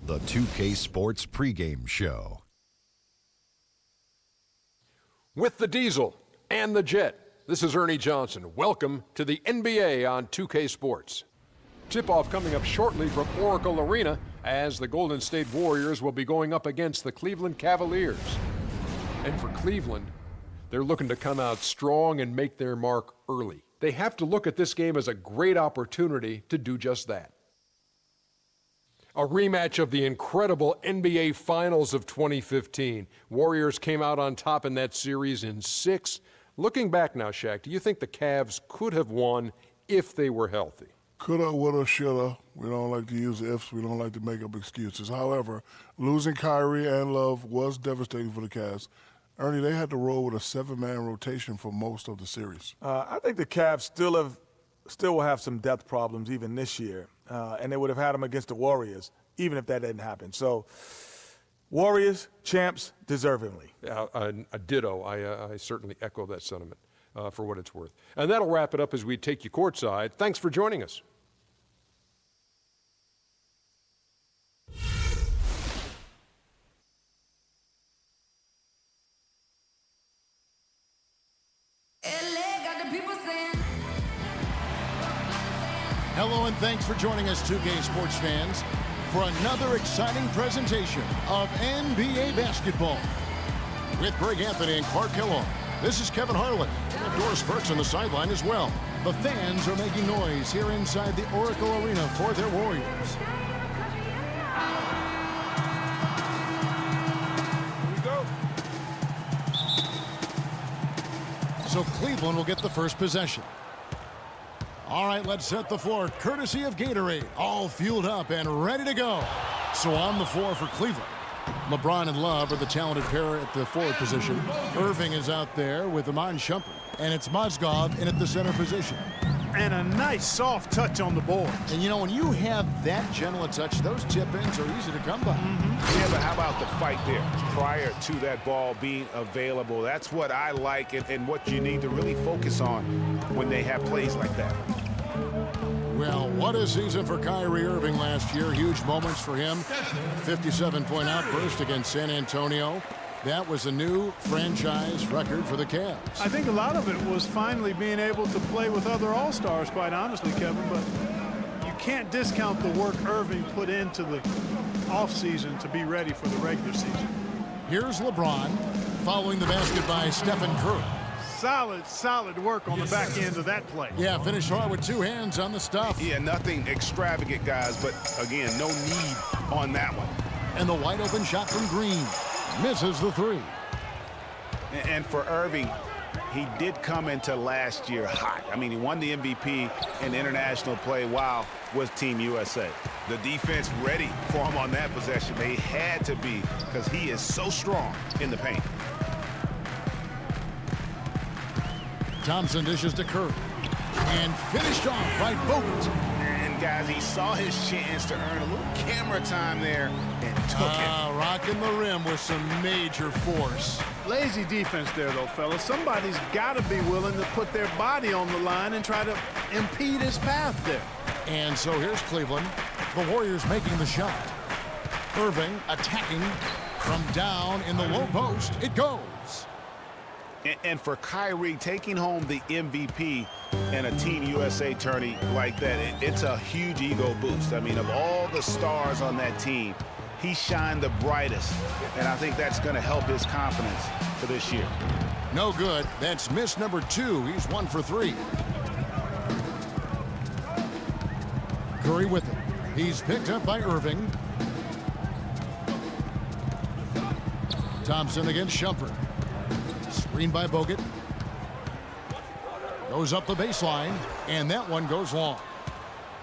the 2K Sports pregame show. With the Diesel and the Jet, this is Ernie Johnson. Welcome to the NBA on 2K Sports. Tip-off coming up shortly from Oracle Arena as the Golden State Warriors will be going up against the Cleveland Cavaliers. And for Cleveland, they're looking to come out strong and make their mark early. They have to look at this game as a great opportunity to do just that. A rematch of the incredible NBA Finals of 2015. Warriors came out on top in that series in 6. Looking back now, Shaq, do you think the Cavs could have won if they were healthy? Coulda, woulda, shoulda. We don't like to use ifs. We don't like to make up excuses. However, losing Kyrie and Love was devastating for the Cavs. Ernie, they had to roll with a 7-man rotation for most of the series. I think the Cavs still will have some depth problems even this year, and they would have had them against the Warriors, even if that didn't happen. So, Warriors, champs, deservingly. A ditto. I certainly echo that sentiment for what it's worth. And that'll wrap it up as we take you courtside. Thanks for joining us. Hello and thanks for joining us, 2K Sports fans, for another exciting presentation of NBA basketball. With Greg Anthony and Clark Kellogg, this is Kevin Harlan. And Doris Burks on the sideline as well. The fans are making noise here inside the Oracle Arena for their Warriors. Here we go. So Cleveland will get the first possession. All right, let's set the floor, courtesy of Gatorade. All fueled up and ready to go. So on the floor for Cleveland, LeBron and Love are the talented pair at the forward position. Irving is out there with Iman Shumpert, and it's Mozgov in at the center position. And a nice soft touch on the board. And you know, when you have that gentle a touch, those tip-ins are easy to come by. Yeah, but how about the fight there prior to that ball being available? That's what I like and what you need to really focus on when they have plays like that. Well, what a season for Kyrie Irving last year. Huge moments for him. 57-point outburst against San Antonio. That was a new franchise record for the Cavs. I think a lot of it was finally being able to play with other All-Stars, quite honestly, Kevin. But you can't discount the work Irving put into the offseason to be ready for the regular season. Here's LeBron following the basket by Stephen Curry. Solid work on the back end of that play. Yeah, finished hard with 2 hands on the stuff. Yeah, nothing extravagant, guys, but again, no need on that one. And the wide open shot from Green. Misses the 3. And for Irving, he did come into last year hot. I mean, he won the MVP in international play while with Team USA. The defense ready for him on that possession. They had to be because he is so strong in the paint. Thompson dishes to Curry. And finished off by Bogut. And guys, he saw his chance to earn a little camera time there and took it. Rocking the rim with some major force. Lazy defense there, though, fellas. Somebody's got to be willing to put their body on the line and try to impede his path there. And so here's Cleveland. The Warriors making the shot. Irving attacking from down in the low post. It goes. And for Kyrie, taking home the MVP in a Team USA tourney like that, it's a huge ego boost. I mean, of all the stars on that team, he shined the brightest, and I think that's going to help his confidence for this year. No good. That's miss number 2. He's 1 for 3. Curry with it. He's picked up by Irving. Thompson against Shumpert. Screen by Bogut. Goes up the baseline, and that one goes long.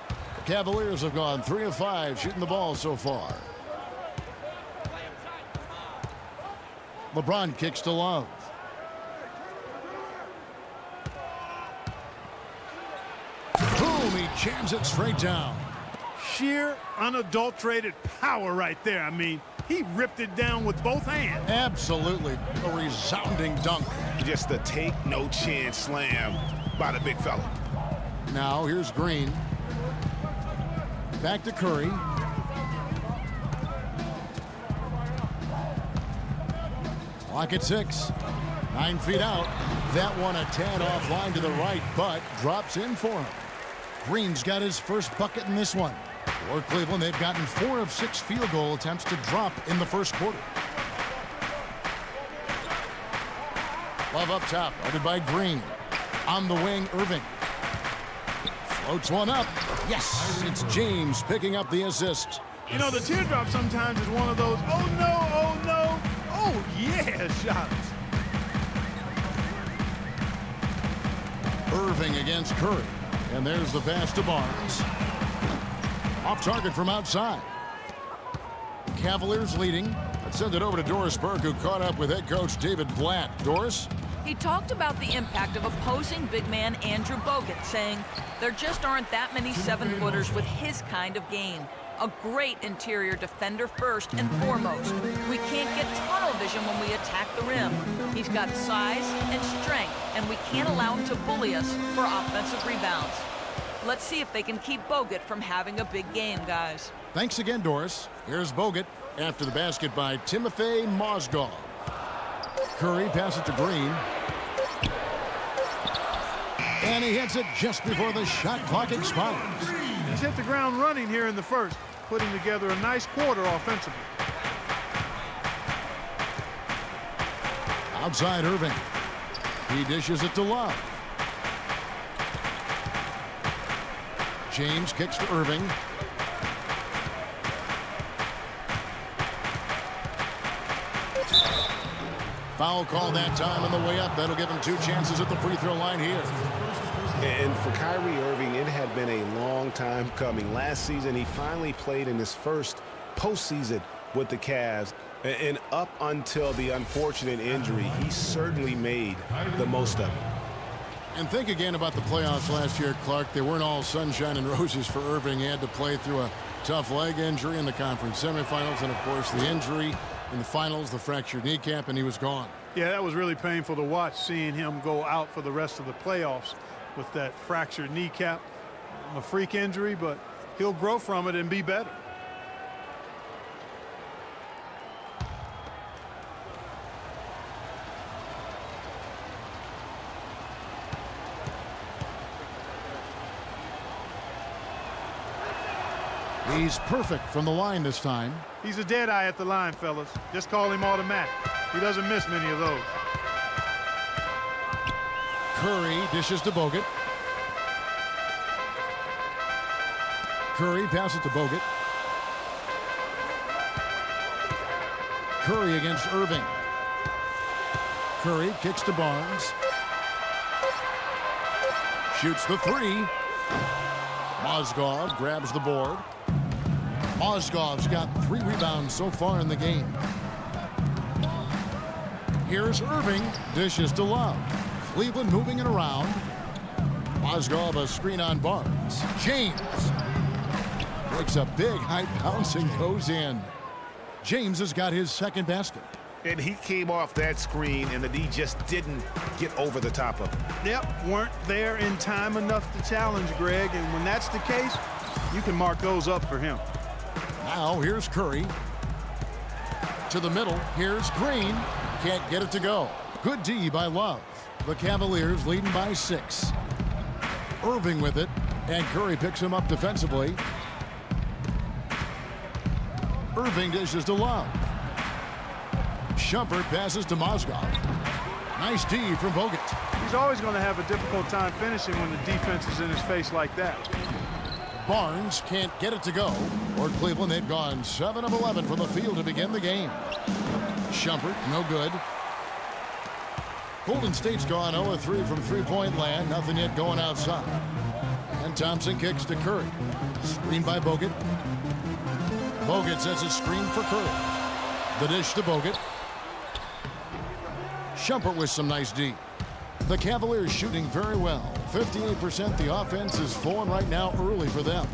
The Cavaliers have gone 3 of 5 shooting the ball so far. LeBron kicks to Love. Boom, he jams it straight down. Sheer, unadulterated power right there. I mean, he ripped it down with both hands. Absolutely. A resounding dunk. Just a take no chance slam by the big fella. Now here's Green. Back to Curry. Clock at 6. 9 feet out. That one a tad offline to the right, but drops in for him. Green's got his first bucket in this one. For Cleveland, they've gotten 4 of 6 field goal attempts to drop in the first quarter. Love up top, guarded by Green. On the wing, Irving. Floats one up. Yes, it's James picking up the assist. You know, the teardrop sometimes is one of those, oh no, oh no, oh yeah shots. Irving against Curry. And there's the pass to Barnes. Off target from outside. Cavaliers leading. Let's send it over to Doris Burke, who caught up with head coach David Blatt. Doris? He talked about the impact of opposing big man Andrew Bogut, saying there just aren't that many 7-footers with his kind of game. A great interior defender first and foremost. We can't get tunnel vision when we attack the rim. He's got size and strength, and we can't allow him to bully us for offensive rebounds. Let's see if they can keep Bogut from having a big game, guys. Thanks again, Doris. Here's Bogut after the basket by Timothy Mozgov. Curry passes it to Green. And he hits it just before the shot clock expires. He's hit the ground running here in the first, putting together a nice quarter offensively. Outside Irving. He dishes it to Love. James kicks to Irving. Foul call that time on the way up. That'll give him 2 chances at the free throw line here. And for Kyrie Irving, it had been a long time coming. Last season, he finally played in his first postseason with the Cavs. And up until the unfortunate injury, he certainly made the most of it. And think again about the playoffs last year, Clark. They weren't all sunshine and roses for Irving. He had to play through a tough leg injury in the conference semifinals, and of course the injury in the finals, the fractured kneecap, and he was gone. Yeah, that was really painful to watch, seeing him go out for the rest of the playoffs with that fractured kneecap. A freak injury, but he'll grow from it and be better. He's perfect from the line this time. He's a dead eye at the line, fellas. Just call him automatic. He doesn't miss many of those. Curry dishes to Bogut. Curry passes to Bogut. Curry against Irving. Curry kicks to Barnes. Shoots the 3. Mozgov grabs the board. Mozgov's got 3 rebounds so far in the game. Here's Irving. Dishes to Love. Cleveland moving it around. Mozgov a screen on Barnes. James makes a big high bounce and goes in. James has got his second basket. And he came off that screen, and the D just didn't get over the top of it. Yep, weren't there in time enough to challenge Greg, and when that's the case, you can mark those up for him. Now here's Curry. To the middle, here's Green. Can't get it to go. Good D by Love. The Cavaliers leading by 6. Irving with it, and Curry picks him up defensively. Irving dishes to Love. Shumpert passes to Mozgov. Nice D from Bogut. He's always going to have a difficult time finishing when the defense is in his face like that. Barnes can't get it to go. For Cleveland, they've gone 7 of 11 from the field to begin the game. Shumpert, no good. Golden State's gone 0 of 3 from three-point land. Nothing yet going outside. And Thompson kicks to Curry. Screen by Bogut. Bogut sets a screen for Curry. The dish to Bogut. Shumpert with some nice D. The Cavaliers shooting very well. 58%. The offense is flowing right now early for them.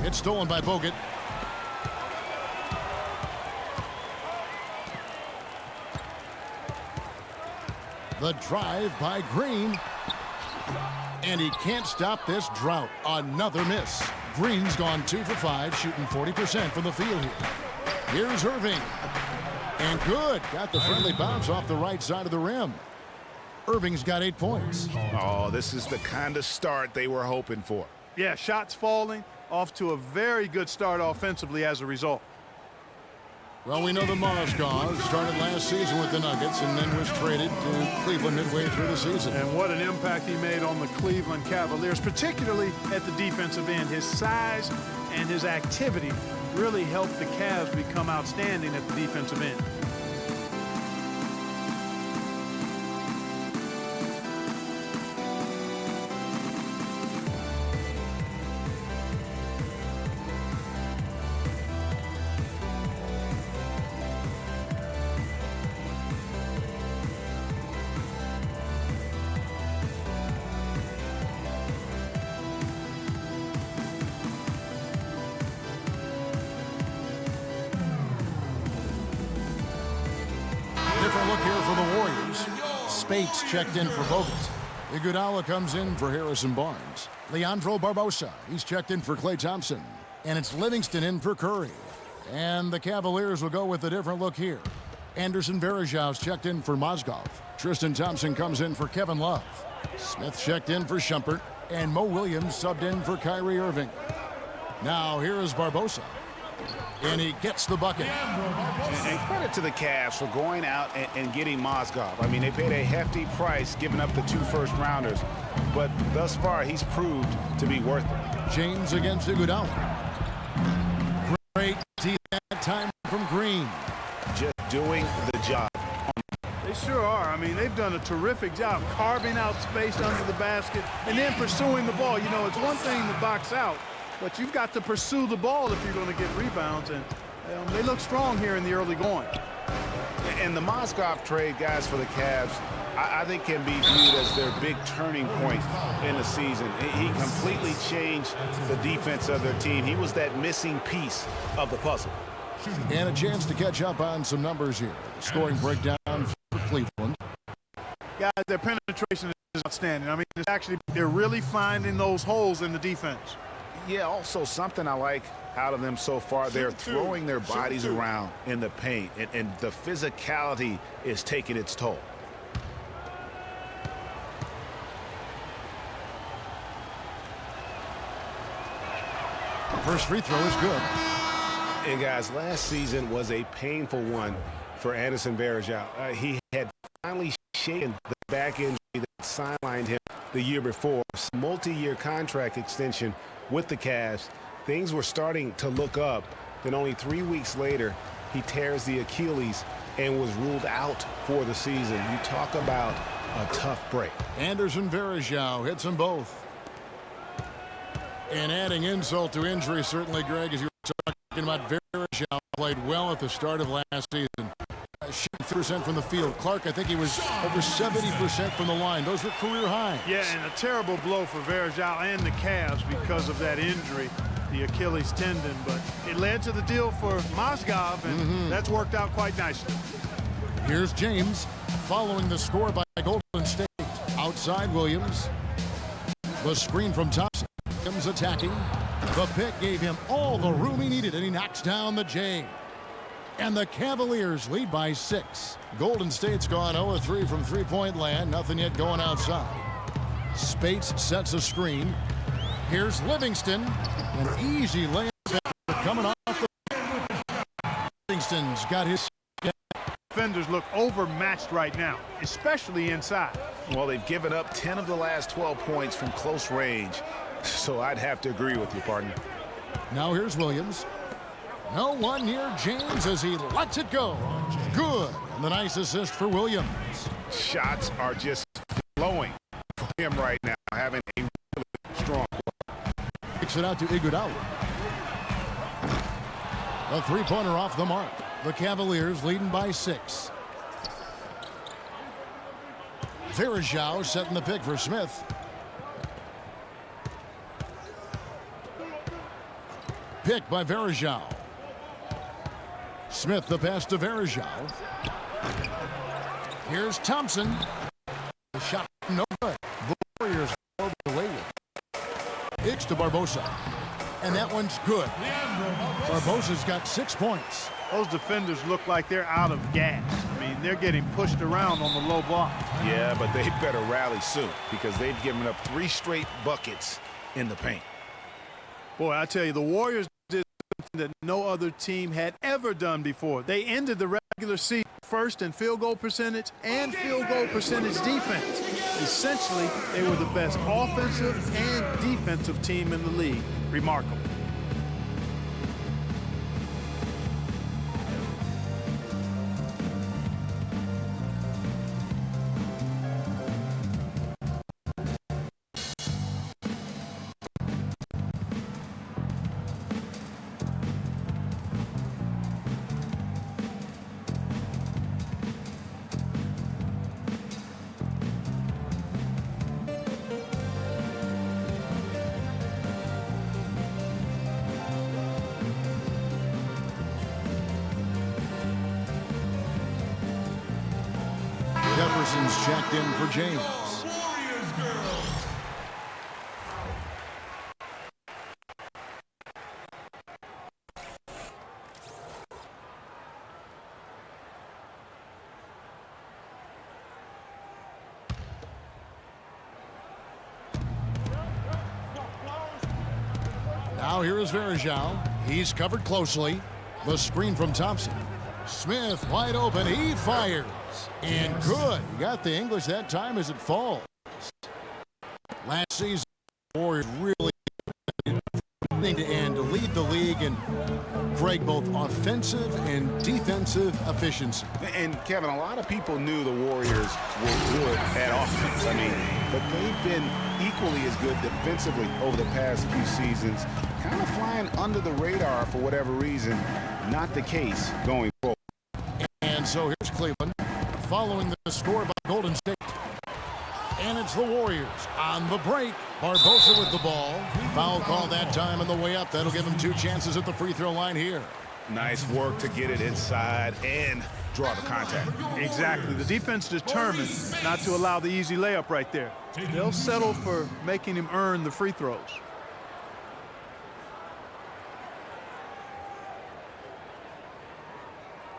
It's stolen by Bogut. The drive by Green. And he can't stop this drought. Another miss. Green's gone 2 for 5, shooting 40% from the field here. Here's Irving. And good. Got the friendly bounce off the right side of the rim. Irving's got 8 points. Oh, this is the kind of start they were hoping for. Yeah, shots falling, off to a very good start offensively as a result. Well, we know that Mozgov started last season with the Nuggets and then was traded to Cleveland midway through the season. And what an impact he made on the Cleveland Cavaliers, particularly at the defensive end. His size and his activity really helped the Cavs become outstanding at the defensive end. Different look here for the Warriors. Spates checked in for Bogut. Iguodala comes in for Harrison Barnes. Leandro Barbosa, he's checked in for Klay Thompson. And it's Livingston in for Curry. And the Cavaliers will go with a different look here. Anderson Varejau's checked in for Mozgov. Tristan Thompson comes in for Kevin Love. Smith checked in for Shumpert. And Mo Williams subbed in for Kyrie Irving. Now here is Barbosa. And he gets the bucket. And credit to the Cavs for going out and getting Mozgov. I mean, they paid a hefty price giving up the 2 first-rounders. But thus far, he's proved to be worth it. James against Iguodala. Great D that time from Green. Just doing the job. They sure are. I mean, they've done a terrific job carving out space under the basket and then pursuing the ball. You know, it's one thing to box out, but you've got to pursue the ball if you're going to get rebounds, and they look strong here in the early going. And the Mozgov trade, guys, for the Cavs, I think can be viewed as their big turning point in the season. He completely changed the defense of their team. He was that missing piece of the puzzle. And a chance to catch up on some numbers here. The scoring breakdown for Cleveland. Guys, their penetration is outstanding. I mean, it's actually, they're really finding those holes in the defense. Yeah, also something I like out of them so far, they're throwing their bodies around in the paint, and the physicality is taking its toll. First free throw is good. And guys, last season was a painful one for Anderson Varejao. He had finally shaken the back injury that sidelined him the year before. Multi-year contract extension with the Cavs. Things were starting to look up. Then only 3 weeks later, he tears the Achilles and was ruled out for the season. You talk about a tough break. Anderson Varejao hits them both. And adding insult to injury, certainly, Greg, as you were talking about, Varejao played well at the start of last season. Shooting 30% from the field. Clark, I think he was over 70% from the line. Those were career highs. Yeah, and a terrible blow for Varejao and the Cavs because of that injury, the Achilles tendon. But it led to the deal for Mozgov, and that's worked out quite nicely. Here's James following the score by Golden State. Outside Williams. The screen from Thompson. Williams attacking. The pick gave him all the room he needed, and he knocks down the J. And the Cavaliers lead by 6. Golden State's gone 0-3 from three-point land. Nothing yet going outside. Spates sets a screen. Here's Livingston. An easy layup coming off the... Livingston's got his... Defenders look overmatched right now, especially inside. Well, they've given up 10 of the last 12 points from close range. So I'd have to agree with you, partner. Now here's Williams. No one near James as he lets it go. Good. And the nice assist for Williams. Shots are just flowing for him right now, having a really strong quarter. Kicks it out to Iguodala. A three-pointer off the mark. The Cavaliers leading by 6. Varejao setting the pick for Smith. Pick by Varejao. Smith the pass to Varejao. Here's Thompson. The shot no good. The Warriors over the way with. Hicks to Barbosa. And that one's good. Barbosa's got 6 points. Those defenders look like they're out of gas. I mean, they're getting pushed around on the low block. Yeah, but they better rally soon because they've given up 3 straight buckets in the paint. Boy, I tell you, the Warriors did something that no other team had ever done before. They ended the regular season first in field goal percentage and field goal percentage defense. Essentially, they were the best offensive and defensive team in the league. Remarkable. Jefferson's checked in for James. Now here is Verjao. He's covered closely. The screen from Thompson. Smith wide open. He fires. And good. He got the English that time as it falls. Last season, the Warriors really to end to lead the league in, Greg, both offensive and defensive efficiency. And Kevin, a lot of people knew the Warriors were good at offense. I mean, but they've been equally as good defensively over the past few seasons, kind of flying under the radar for whatever reason. Not the case going forward. And so here's Cleveland following the score by Golden State. And it's the Warriors on the break. Barbosa with the ball. Foul call that time on the way up. That'll give him 2 chances at the free throw line here. Nice work to get it inside and draw the contact. Exactly. The defense determined not to allow the easy layup right there. They'll settle for making him earn the free throws.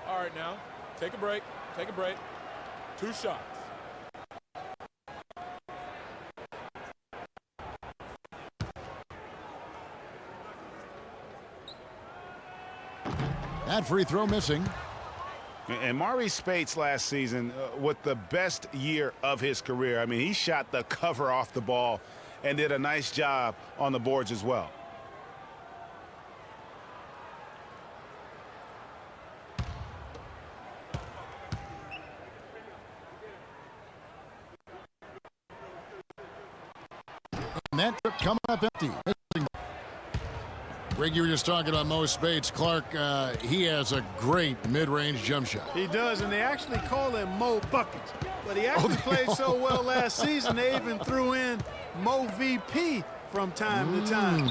All right, now, take a break. Take a break. 2 shots. That free throw missing. And Maurice Spates last season with the best year of his career. I mean, he shot the cover off the ball and did a nice job on the boards as well. And that trip coming up empty. Greg, you were just talking about Mo Spates. Clark, he has a great mid-range jump shot. He does, and they actually call him Mo Buckets. But he actually played so well last season, they even threw in Mo VP from time to time.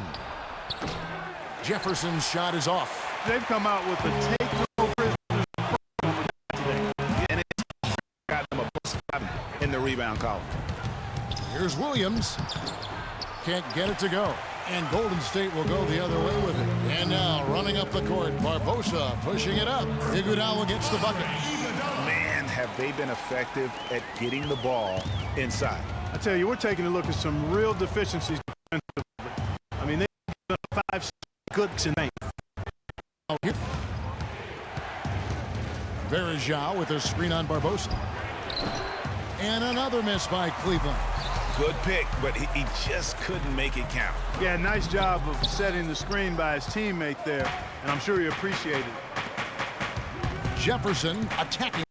Jefferson's shot is off. They've come out with the take no prisoners today. And it's got them a +5 in the rebound column. Here's Williams. Can't get it to go. And Golden State will go the other way with it. And now running up the court, Barbosa pushing it up. Iguodala gets the bucket. Man, have they been effective at getting the ball inside. I tell you, we're taking a look at some real deficiencies defensively. I mean, they've done 5 good tonight. Verjao with a screen on Barbosa. And another miss by Cleveland. Good pick, but he just couldn't make it count. Yeah, nice job of setting the screen by his teammate there, and I'm sure he appreciated it. Jefferson attacking.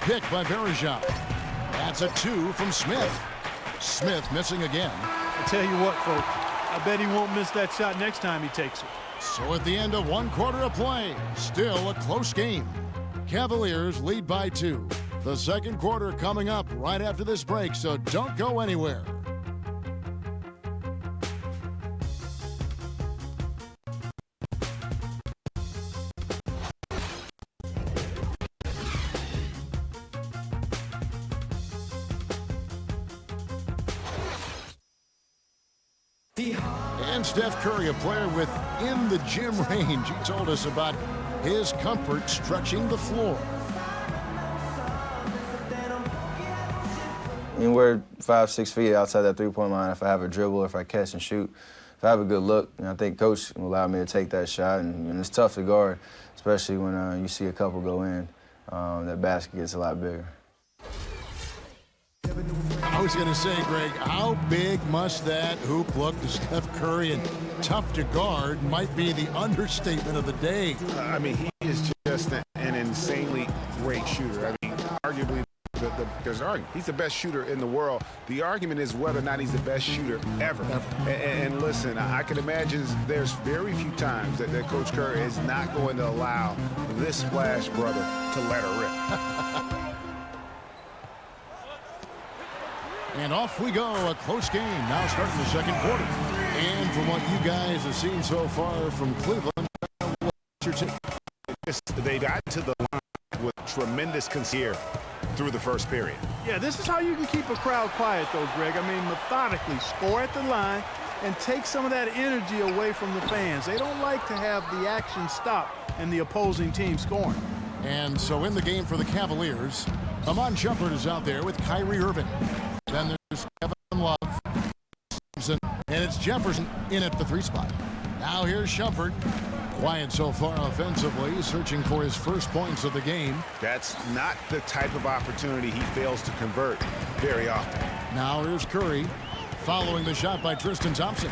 Pick by Verjao. That's a 2 from Smith. Smith missing again. I tell you what, folks, I bet he won't miss that shot next time he takes it. So at the end of 1 quarter of play, still a close game. Cavaliers lead by 2. The second quarter coming up right after this break, so don't go anywhere. And Steph Curry, a player within the gym range. He told us about his comfort stretching the floor. Anywhere 5-6 feet outside that three-point line, if I have a dribble, if I catch and shoot, if I have a good look, I think Coach will allow me to take that shot. And it's tough to guard, especially when you see a couple go in. That basket gets a lot bigger. I was going to say, Greg, how big must that hoop look to Steph Curry? And tough to guard might be the understatement of the day. I mean, he is just an insanely great shooter. I mean, arguably, he's the best shooter in the world. The argument is whether or not he's the best shooter ever. And listen, I can imagine there's very few times that Coach Curry is not going to allow this splash brother to let her rip. And off we go, a close game now starting the second quarter. And from what you guys have seen so far from Cleveland, what's your take? They got to the line with tremendous concern through the first period. Yeah, this is how you can keep a crowd quiet, though, Greg. I mean, methodically score at the line and take some of that energy away from the fans. They don't like to have the action stop and the opposing team scoring. And so in the game for the Cavaliers, Amon Shumpert is out there with Kyrie Irving. Then there's Kevin Love, and it's Jefferson in at the 3 spot. Now here's Shumpert. Quiet so far offensively, searching for his first points of the game. That's not the type of opportunity he fails to convert very often. Now here's Curry, following the shot by Tristan Thompson.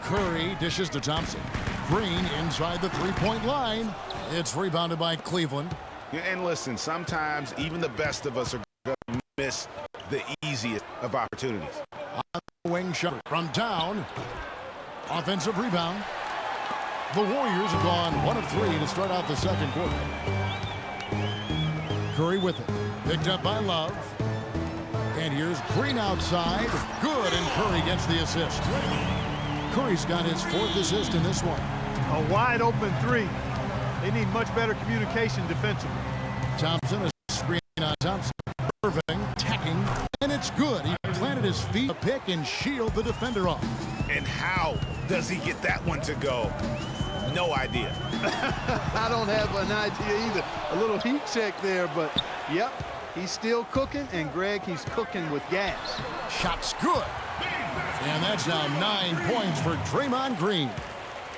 Curry dishes to Thompson. Green inside the 3-point line. It's rebounded by Cleveland. And listen, sometimes even the best of us are going to miss the easiest of opportunities. On the wing shot from down. Offensive rebound. The Warriors have gone 1 of 3 to start out the second quarter. Curry with it. Picked up by Love. And here's Green outside. Good, and Curry gets the assist. Curry's got his 4th assist in this one. A wide open 3. They need much better communication defensively. Thompson, a screen on Thompson. Irving tacking, and it's good. He planted his feet, a pick, and shield the defender off. And how does he get that one to go? No idea. I don't have an idea either. A little heat check there, but yep, he's still cooking, and Greg, he's cooking with gas. Shot's good. And that's now 9 points for Draymond Green.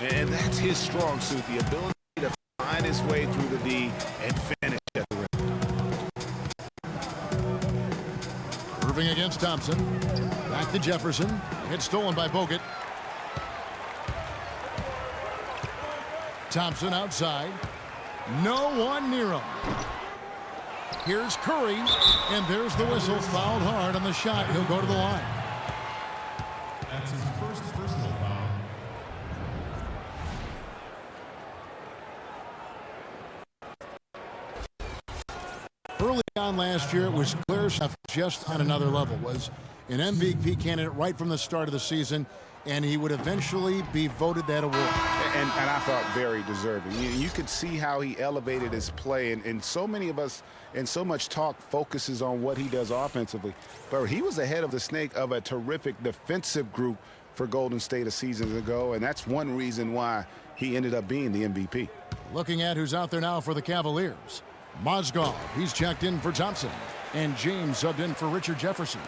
And that's his strong suit, the ability to find his way through the D and finish at the rim. Irving against Thompson. Back to Jefferson. It's stolen by Bogut. Thompson outside. No one near him. Here's Curry. And there's the whistle. Fouled hard on the shot. He'll go to the line. That's his first personal foul. Early on last year, it was clear Steph just on another level. Was an MVP candidate right from the start of the season, and he would eventually be voted that award. And I thought very deserving. You could see how he elevated his play, and so many of us and so much talk focuses on what he does offensively. But he was ahead of the snake of a terrific defensive group for Golden State a season ago, and that's one reason why he ended up being the MVP. Looking at who's out there now for the Cavaliers. Mozgov, he's checked in for Thompson, and James subbed in for Richard Jefferson.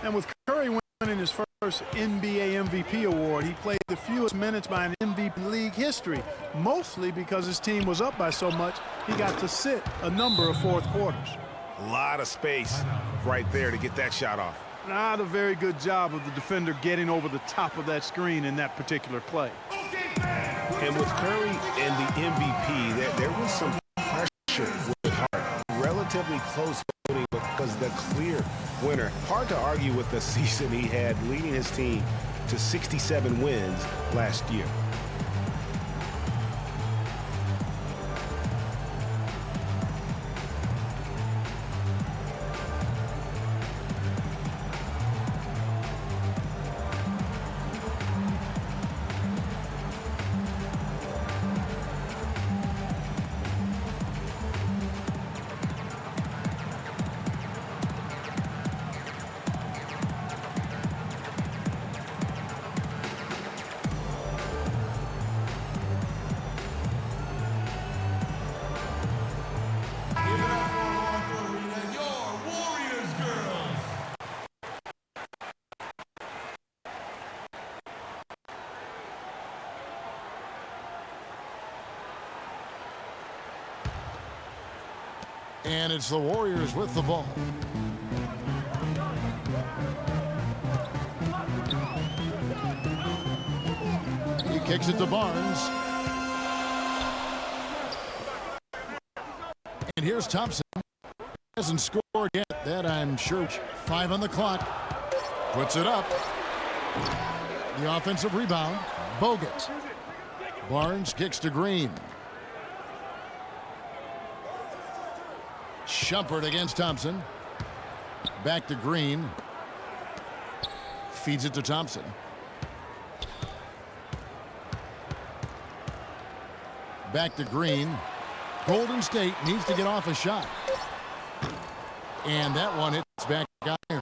And with Curry winning his first NBA MVP award, he played the fewest minutes by an MVP league history, mostly because his team was up by so much, he got to sit a number of fourth quarters. A lot of space right there to get that shot off. Not a very good job of the defender getting over the top of that screen in that particular play. And with Curry and the MVP, there was some pressure with Hart. Relatively close voting because the clear winner. Hard to argue with the season he had, leading his team to 67 wins last year. And it's the Warriors with the ball. He kicks it to Barnes. And here's Thompson. Hasn't scored yet. That I'm sure. 5 on the clock. Puts it up. The offensive rebound. Bogut. Barnes kicks to Green. Shumpert against Thompson. Back to Green. Feeds it to Thompson. Back to Green. Golden State needs to get off a shot. And that one hits back iron.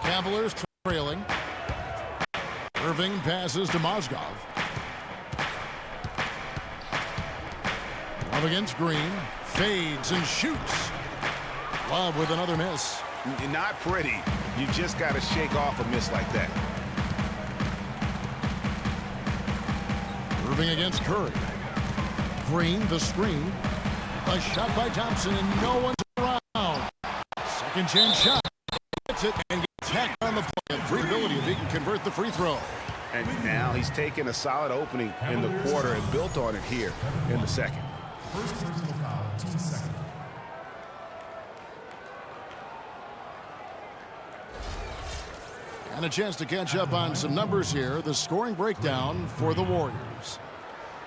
Cavaliers trailing. Irving passes to Mozgov. Up against Green. Fades and shoots. Love with another miss. Not pretty. You just got to shake off a miss like that. Irving against Curry. Green, the screen. A shot by Thompson, and no one's around. Second chance shot. Hits it and gets hacked on the play. Free ability if he can convert the free throw. And now he's taken a solid opening in the quarter and built on it here in the second. First personal foul, team second. And a chance to catch up on some numbers here. The scoring breakdown for the Warriors.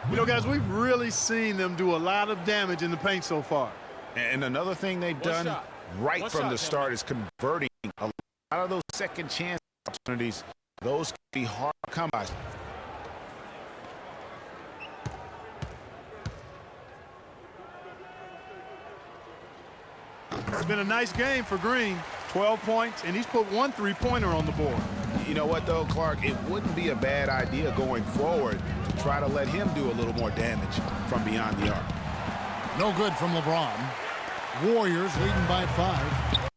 You know, guys, we've really seen them do a lot of damage in the paint so far. And another thing they've done right from the start is converting a lot of those second chance opportunities. Those can be hard to come by. It's been a nice game for Green. 12 points, and he's put 1 3-pointer on the board. You know what, though, Clark? It wouldn't be a bad idea going forward to try to let him do a little more damage from beyond the arc. No good from LeBron. Warriors leading by 5.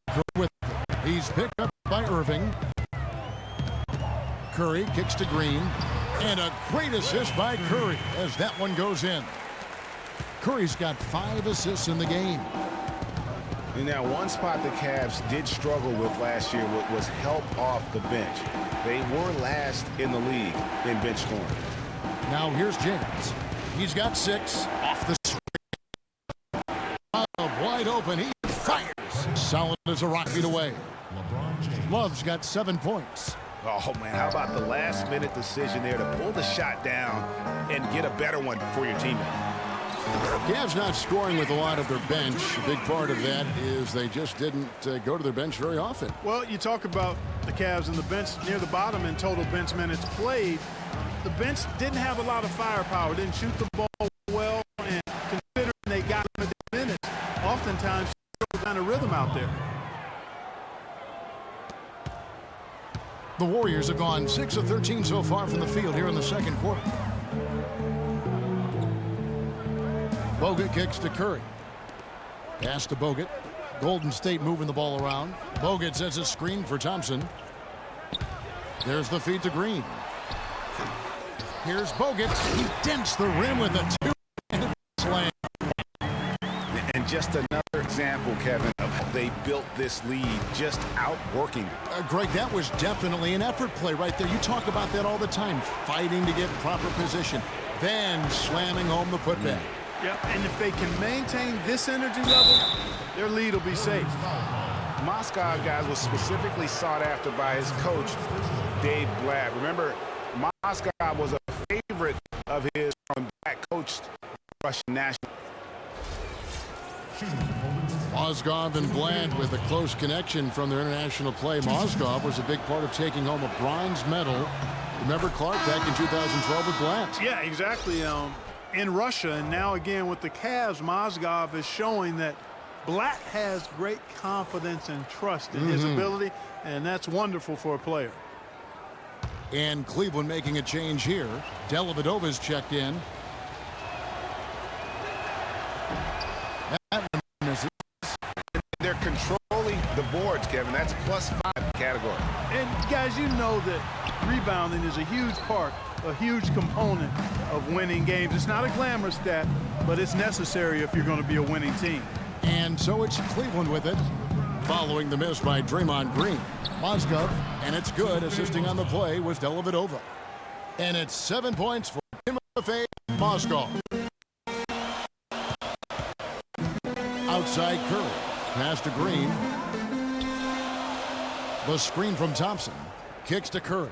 Curry with it. He's picked up by Irving. Curry kicks to Green. And a great assist by Curry as that one goes in. Curry's got 5 assists in the game. And now one spot the Cavs did struggle with last year was help off the bench. They were last in the league in bench scoring. Now here's James. He's got 6 off the screen. Wide open. He fires. Solid as a rock feet away. LeBron James. Love's got 7 points. Oh, man, how about the last-minute decision there to pull the shot down and get a better one for your teammate? Cavs not scoring with a lot of their bench. A big part of that is they just didn't go to their bench very often. Well, you talk about the Cavs and the bench near the bottom in total bench minutes played. The bench didn't have a lot of firepower, didn't shoot the ball well, and considering they got limited minutes, oftentimes kind of rhythm out there. The Warriors have gone 6 of 13 so far from the field here in the second quarter. Bogut kicks to Curry. Pass to Bogut. Golden State moving the ball around. Bogut sets a screen for Thompson. There's the feed to Green. Here's Bogut. He dents the rim with a 2-handed slam. And just another example, Kevin, of how they built this lead, just outworking it. Greg, that was definitely an effort play right there. You talk about that all the time, fighting to get proper position, then slamming home the putback. Yeah, and if they can maintain this energy level, their lead will be safe. Mozgov, guys, was specifically sought after by his coach, Dave Blatt. Remember, Mozgov was a favorite of his from Blatt coached Russian national. Mozgov and Bland with a close connection from their international play. Mozgov was a big part of taking home a bronze medal. Remember Clark back in 2012 with Blatt? Yeah, exactly. In Russia, and now again with the Cavs, Mozgov is showing that Blatt has great confidence and trust in his ability, and that's wonderful for a player. And Cleveland making a change here. Dellavedova's checked in. That one misses. They're controlling the boards, Kevin. That's +5 category. And guys, you know that rebounding is a huge part a huge component of winning games. It's not a glamorous stat, but it's necessary if you're going to be a winning team. And so it's Cleveland with it, following the miss by Draymond Green. Mozgov, and it's good. Assisting on the play was Dellavedova. And it's 7 points for Timofey Mozgov. Outside Curry. Pass to Green. The screen from Thompson. Kicks to Curry.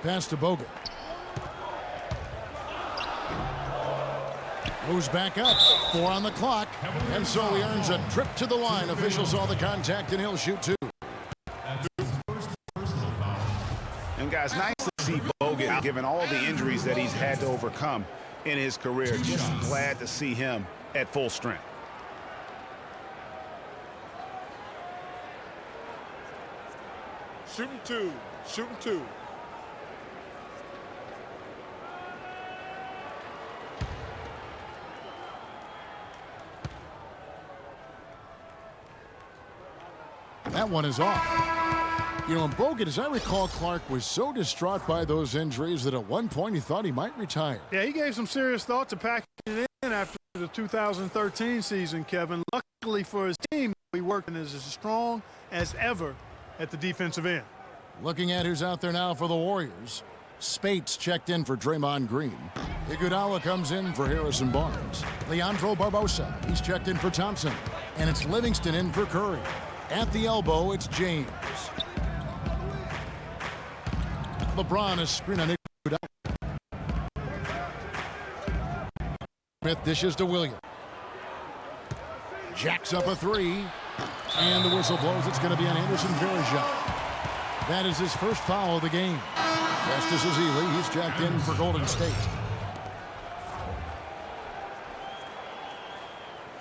Pass to Bogut. Moves back up. 4 on the clock. And so he earns a trip to the line. Officials saw the contact and he'll shoot 2. And guys, nice to see Bogut, given all the injuries that he's had to overcome in his career. Just glad to see him at full strength. Shooting 2. Shooting 2. That one is off. You know, Bogut, as I recall, Clark was so distraught by those injuries that at one point he thought he might retire. Yeah, he gave some serious thought to packing it in after the 2013 season, Kevin. Luckily for his team, he working as strong as ever at the defensive end. Looking at who's out there now for the Warriors. Spates checked in for Draymond Green. Iguodala comes in for Harrison Barnes. Leandro Barbosa, he's checked in for Thompson. And it's Livingston in for Curry. At the elbow, it's James. LeBron is screen on Iguodala. Smith dishes to Williams. Jacks up a 3. And the whistle blows. It's going to be on Anderson Varejao. That is his first foul of the game. Justice Ezeli, he's jacked in for Golden State.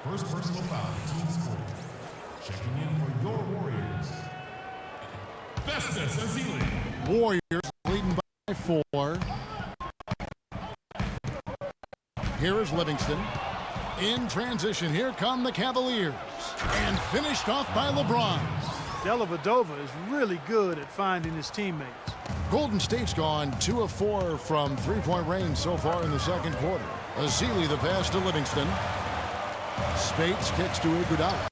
First personal foul, team score. Checking in for your Warriors. Justice Ezeli. Warriors leading by 4. Here is Livingston. In transition, here come the Cavaliers. And finished off by LeBron. Dellavedova is really good at finding his teammates. Golden State's gone 2 of 4 from three-point range so far in the second quarter. Ezeli the pass to Livingston. Spates kicks to Iguodala.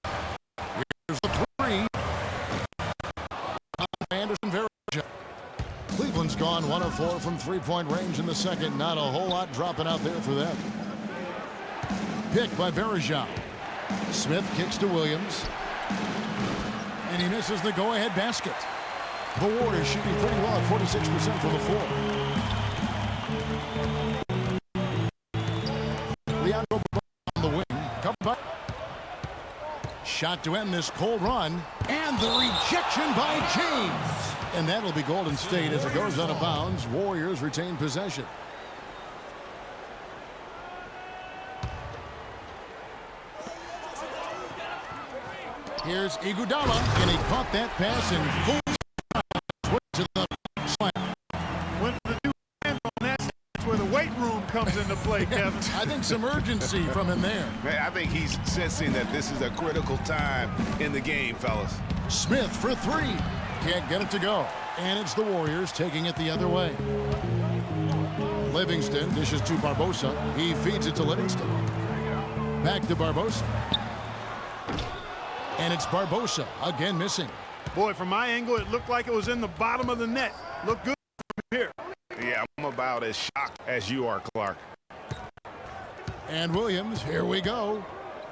Here's the 3. Anderson Varejao. Cleveland's gone 1 of 4 from three-point range in the second. Not a whole lot dropping out there for them. Pick by Varejao. Smith kicks to Williams. And he misses the go-ahead basket. The Warriors shooting pretty well at 46% from the floor. Leandro on the wing. Covered by. Shot to end this cold run. And the rejection by James. And that'll be Golden State as it goes out of bounds. Warriors retain possession. Here's Iguodala, and he caught that pass in full to the slam. Went for the 2 hands on that. That's where the weight room comes into play, Kevin. I think some urgency from him there. Man, I think he's sensing that this is a critical time in the game, fellas. Smith for 3. Can't get it to go. And it's the Warriors taking it the other way. Livingston dishes to Barbosa. He feeds it to Livingston. Back to Barbosa. And it's Barbosa again missing. Boy, from my angle, it looked like it was in the bottom of the net. Looked good from here. Yeah, I'm about as shocked as you are, Clark. And Williams, here we go.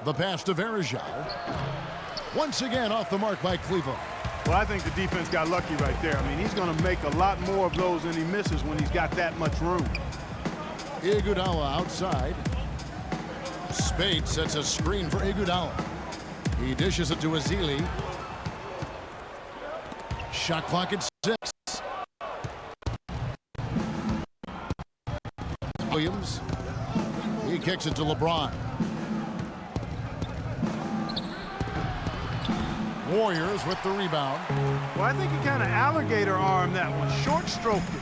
The pass to Varejao. Once again off the mark by Cleveland. Well, I think the defense got lucky right there. I mean, he's going to make a lot more of those than he misses when he's got that much room. Iguodala outside. Spates sets a screen for Iguodala. He dishes it to Ezeli. Shot clock at 6. Williams. He kicks it to LeBron. Warriors with the rebound. Well, I think he kind of alligator armed that one. Short stroked it.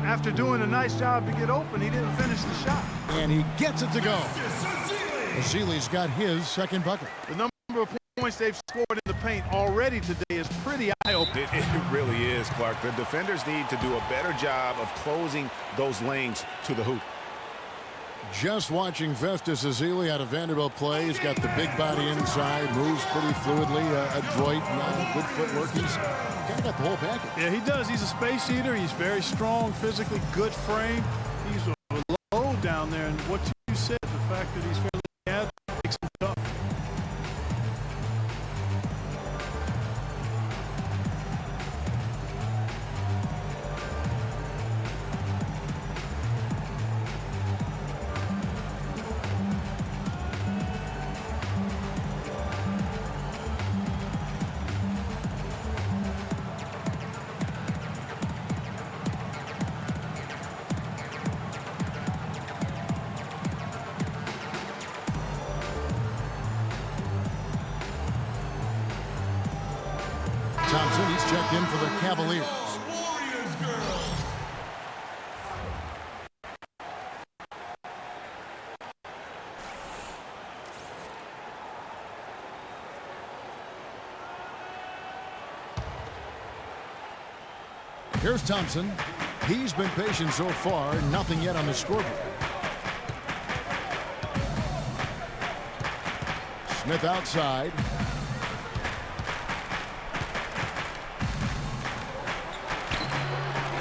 After doing a nice job to get open, he didn't finish the shot. And he gets it to go. Ezeli's got his second bucket. The number of points points they've scored in the paint already today is pretty eye-opening. It really is, Clark. The defenders need to do a better job of closing those lanes to the hoop. Just watching Festus Ezeli out of Vanderbilt play. He's got the big body inside, moves pretty fluidly, adroit, good footwork. He's kind of got the whole package. Yeah, he does. He's a space eater. He's very strong, physically good frame. He's low down there, and what you said, the fact that he's fairly agile makes him tough. Thompson, he's checked in for the Cavaliers. Here's Thompson. He's been patient so far, nothing yet on the scoreboard. Smith outside.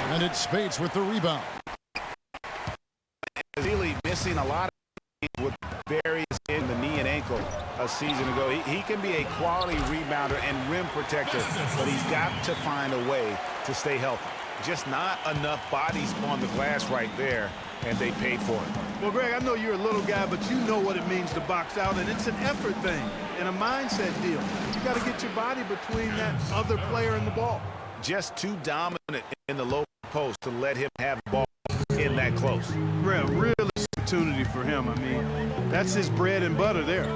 And it's Spates with the rebound. Really missing a lot of with various in the knee and ankle a season ago. He can be a quality rebounder and rim protector, but he's got to find a way to stay healthy. Just not enough bodies on the glass right there, and they paid for it. Well, Greg, I know you're a little guy, but you know what it means to box out, and it's an effort thing and a mindset deal. You got to get your body between that other player and the ball. Just too dominant in the low post to let him have the ball in that close. Really opportunity for him. I mean, that's his bread and butter there.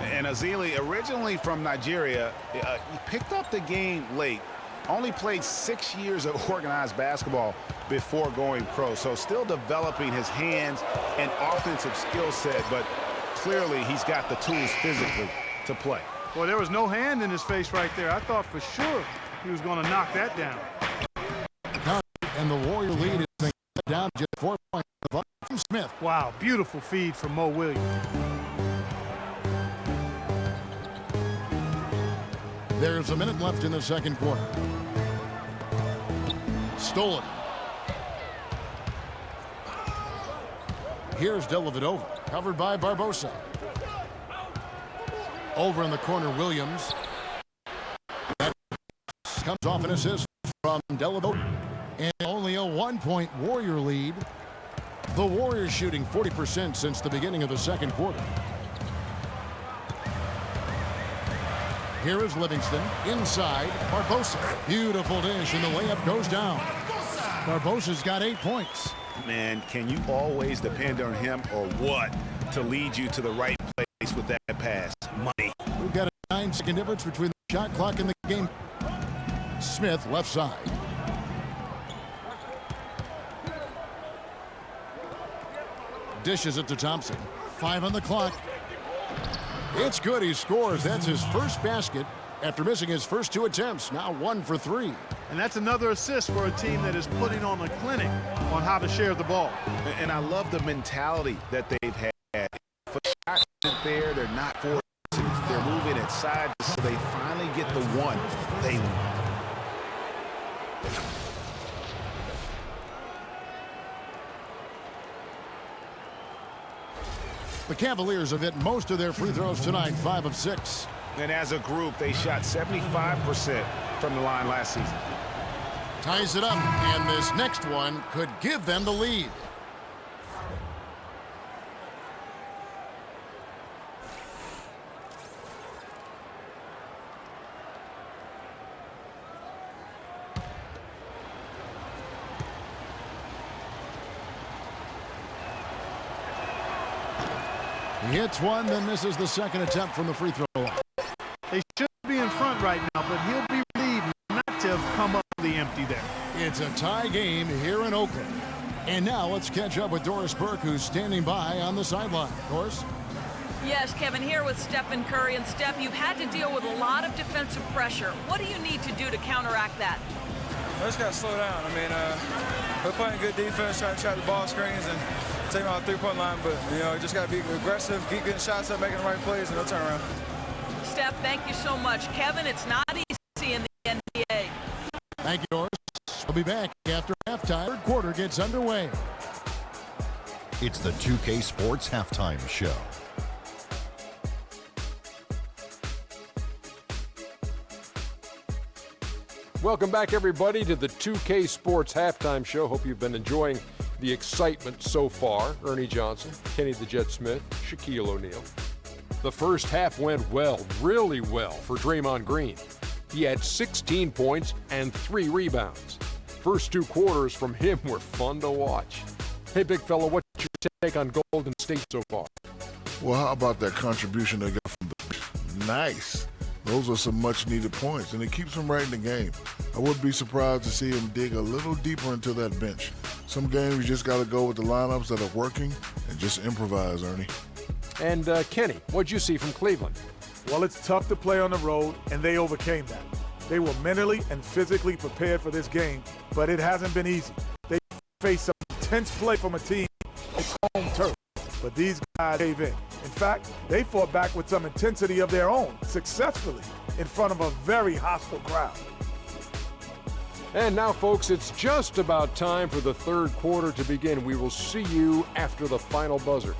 And Ezeli, originally from Nigeria, he picked up the game late. Only played 6 years of organized basketball before going pro. So still developing his hands and offensive skill set, but clearly he's got the tools physically to play. Boy, there was no hand in his face right there. I thought for sure he was going to knock that down. And the Warrior lead is down just 4 points from Smith. Wow, beautiful feed from Mo Williams. There's a minute left in the second quarter. Stolen. Here's Dellavedova, covered by Barbosa. Over in the corner, Williams. That comes off an assist from Dellavedova. And only a 1-point Warrior lead. The Warriors shooting 40% since the beginning of the second quarter. Here is Livingston inside. Barbosa. Beautiful dish, and the layup goes down. Barbosa's got 8 points. Man, can you always depend on him or what to lead you to the right place with that pass? Money. We've got a 9-second difference between the shot clock and the game. Smith left side. Dishes it to Thompson. 5 on the clock. It's good. He scores. That's his first basket after missing his first 2 attempts. Now 1 for 3. And that's another assist for a team that is putting on a clinic on how to share the ball. And I love the mentality that they've had. If a shot isn't there, they're not forcing. They're moving it side so they finally get the one they want. The Cavaliers have hit most of their free throws tonight, 5 of 6. And as a group, they shot 75% from the line last season. Ties it up, and this next one could give them the lead. He hits one, then misses the second attempt from the free throw line. They should be in front right now, but he'll be relieved not to have come up the empty there. It's a tie game here in Yes, Kevin, here with Stephen Curry. And Steph, you've had to deal with a lot of defensive pressure. What do you need to do to counteract that? I just got to slow down. I mean, we're playing good defense, trying to trap the ball screens and take them out the three-point line. But, you know, just got to be aggressive, keep getting shots up, making the right plays, and no turnaround. Steph, thank you so much. Kevin, it's not easy in the NBA. Thank you, Doris. We'll be back after halftime. Third quarter gets underway. It's the 2K Sports Halftime Show. Welcome back, everybody, to the 2K Sports Halftime Show. Hope you've been enjoying the excitement so far. Ernie Johnson, Kenny the Jet Smith, Shaquille O'Neal. The first half went well, really well, for Draymond Green. He had 16 points and 3 rebounds. First 2 quarters from him were fun to watch. Hey, big fella, what's your take on Golden State so far? Well, how about that contribution they got from the bench? Nice. Those are some much-needed points, and it keeps them right in the game. I wouldn't be surprised to see him dig a little deeper into that bench. Some games you just got to go with the lineups that are working and just improvise, Ernie. And Kenny, what'd you see from Cleveland? Well, it's tough to play on the road, and they overcame that. They were mentally and physically prepared for this game, but it hasn't been easy. They faced some intense play from a team that's home turf, but these guys gave in. In fact, they fought back with some intensity of their own, successfully, in front of a very hostile crowd. And now, folks, it's just about time for the third quarter to begin. We will see you after the final buzzer.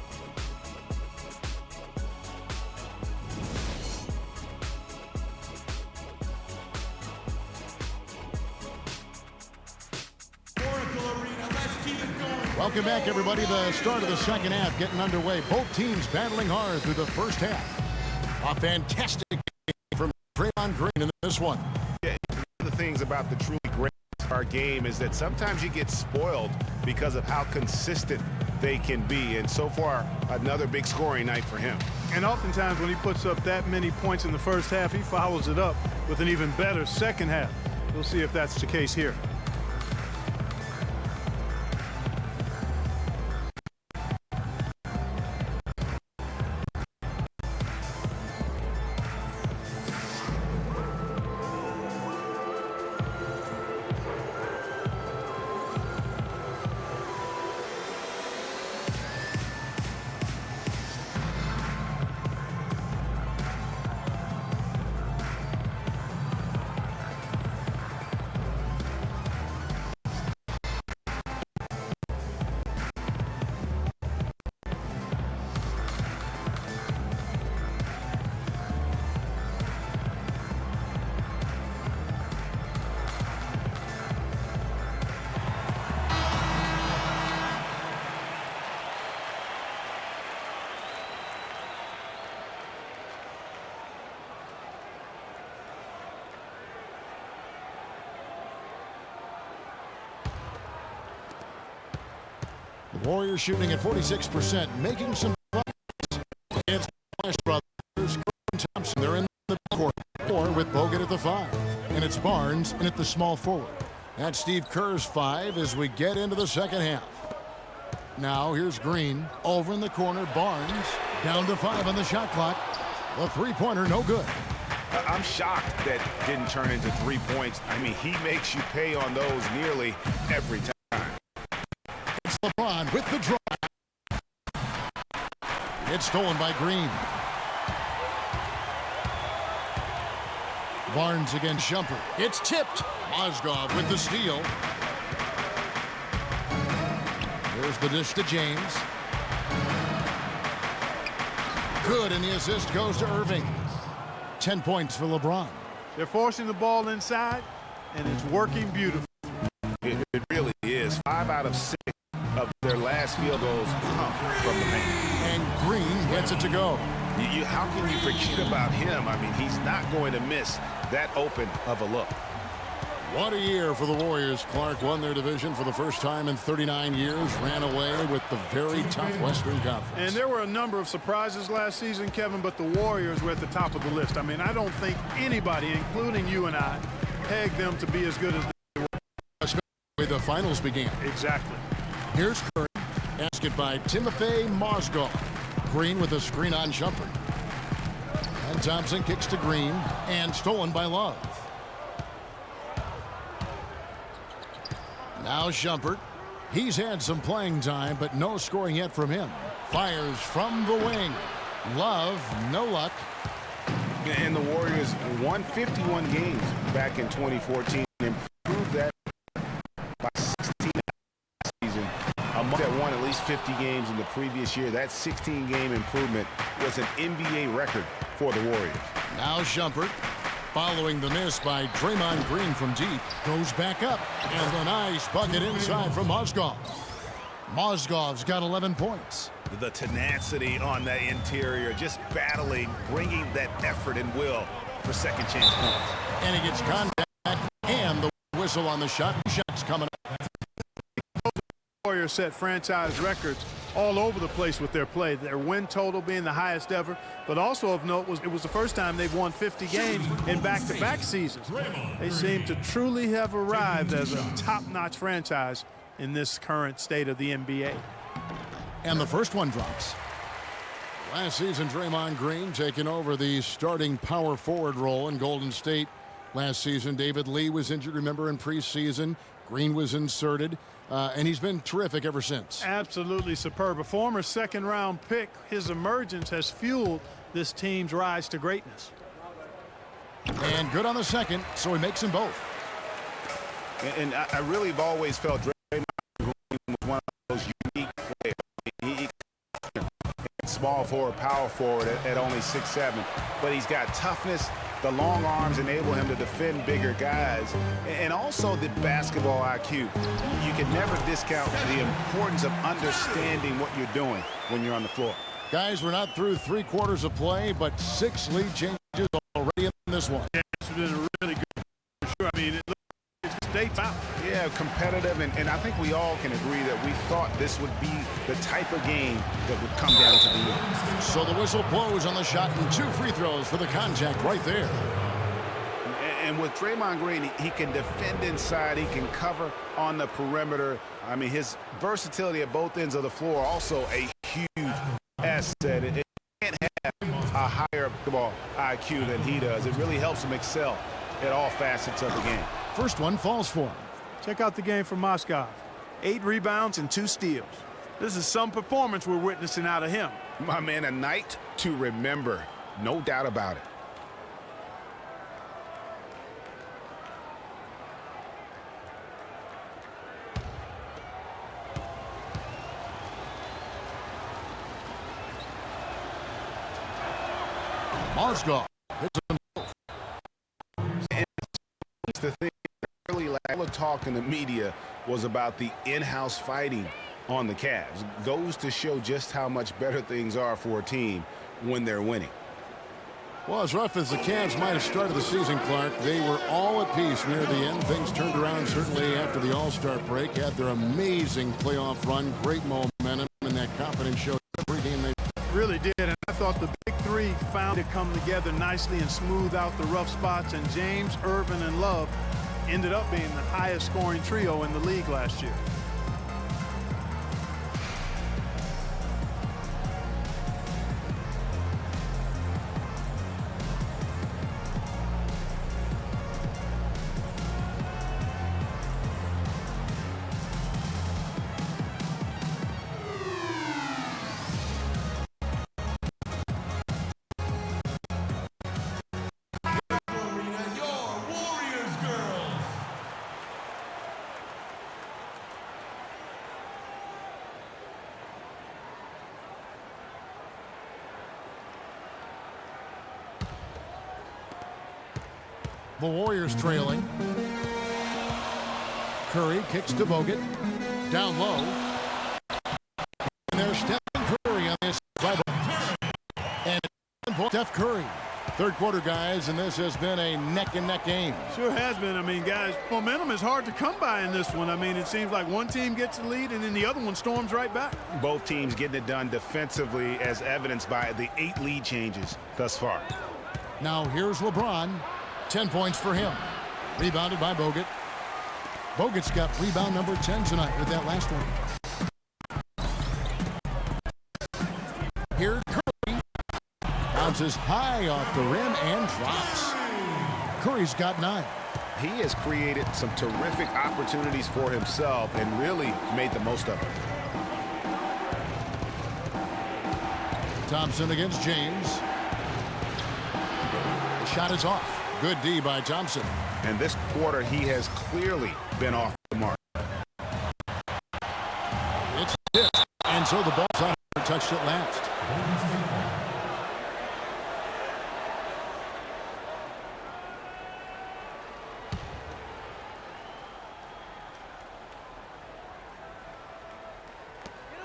Welcome back, everybody. The start of the second half getting underway. Both teams battling hard through the first half. A fantastic game from Draymond Green in this one. Yeah, one of the things about the truly great star game is that sometimes you get spoiled because of how consistent they can be. And so far, another big scoring night for him. And oftentimes when he puts up that many points in the first half, he follows it up with an even better second half. We'll see if that's the case here. The Warriors shooting at 46%, making some progress against the Flash brothers. Thompson, they're in the court. 4 with Bogut at the 5. And it's Barnes in at the small forward. That's Steve Kerr's 5 as we get into the second half. Now here's Green over in the corner. Barnes down to 5 on the shot clock. The three-pointer no good. I'm shocked that didn't turn into 3 points. I mean, he makes you pay on those nearly every time. It's LeBron with the drive. It's stolen by Green. Barnes against Shumpert. It's tipped. Mozgov with the steal. Here's the dish to James. Good, and the assist goes to Irving. 10 points for LeBron. They're forcing the ball inside, and it's working beautifully. It really is. 5 out of 6 of their last field goals come from the paint. And Green gets it to go. How can you forget about him? I mean, he's not going to miss that open of a look. What a year for the Warriors. Clark won their division for the first time in 39 years, ran away with the very tough Western Conference. And there were a number of surprises last season, Kevin, but the Warriors were at the top of the list. I mean, I don't think anybody, including you and I, pegged them to be as good as they were. Especially the way the finals began. Exactly. Here's Curry. Basket by Timothy Mozgov. Green with a screen on Shumpert. And Thompson kicks to Green, and stolen by Love. Now Shumpert. He's had some playing time, but no scoring yet from him. Fires from the wing. Love, no luck. And the Warriors won 51 games back in 2014 and improved that by 16 season. A month that won at least 50 games in the previous year. That 16-game improvement was an NBA record for the Warriors. Now Shumpert, following the miss by Draymond Green from deep, goes back up. And a nice bucket inside from Mozgov. Mozgov's got 11 points. The tenacity on that interior, just battling, bringing that effort and will for second chance points. And he gets contact and the whistle on the shot. Shots coming up. Warriors set franchise records all over the place with their play. Their win total being the highest ever, but also of note was it was the first time they've won 50 games in back-to-back seasons. They seem to truly have arrived as a top-notch franchise in this current state of the NBA. And the first one drops. Last season, Draymond Green taking over the starting power forward role in Golden State. Last season, David Lee was injured, remember, in preseason. Green was inserted, and he's been terrific ever since. Absolutely superb. A former second-round pick, his emergence has fueled this team's rise to greatness. And good on the second, so he makes them both. And I really have always felt Draymond Green was one of those unique players. He small forward, power forward at only 6'7", but he's got toughness. The long arms enable him to defend bigger guys, and also the basketball IQ. You can never discount the importance of understanding what you're doing when you're on the floor. Guys, we're not through 3 quarters of play, but 6 lead changes already in this one. Yeah, it's been really good for sure. I mean, it looks like it's state foul. Yeah, competitive, and I think we all can agree that we thought this would be the type of game that would come down to the end. So the whistle blows on the shot and 2 free throws for the contact right there. And with Draymond Green, he can defend inside, he can cover on the perimeter. I mean, his versatility at both ends of the floor also a huge asset. It can't have a higher ball IQ than he does. It really helps him excel at all facets of the game. First one falls for him. Check out the game for Mozgov. 8 rebounds and 2 steals. This is some performance we're witnessing out of him. My man, a night to remember. No doubt about it. Mozgov hits him. The thing early, all the talk in the media was about the in-house fighting on the Cavs. Goes to show just how much better things are for a team when they're winning. Well, as rough as the Cavs might have started the season, Clark, they were all at peace near the end. Things turned around certainly after the All-Star break. Had their amazing playoff run, great momentum, and that confidence showed every game they really did. And I thought the big three found it come together nicely and smooth out the rough spots. And James, Irvin, and Love ended up being the highest scoring trio in the league last year. The Warriors trailing. Curry kicks to Bogut. Down low. And there's Stephen Curry on this side. And Steph Curry. Third quarter, guys, and this has been a neck-and-neck game. Sure has been. I mean, guys, momentum is hard to come by in this one. I mean, it seems like one team gets the lead and then the other one storms right back. Both teams getting it done defensively, as evidenced by the 8 lead changes thus far. Now here's LeBron. 10 points for him. Rebounded by Bogut. Bogut's got rebound number 10 tonight with that last one. Here's Bounces high off the rim and drops. Curry's got 9. He has created some terrific opportunities for himself and really made the most of it. Thompson against James. The shot is off. Good D by Thompson. And this quarter, he has clearly been off the mark. It's hit. And so the ball's on. Touched it last.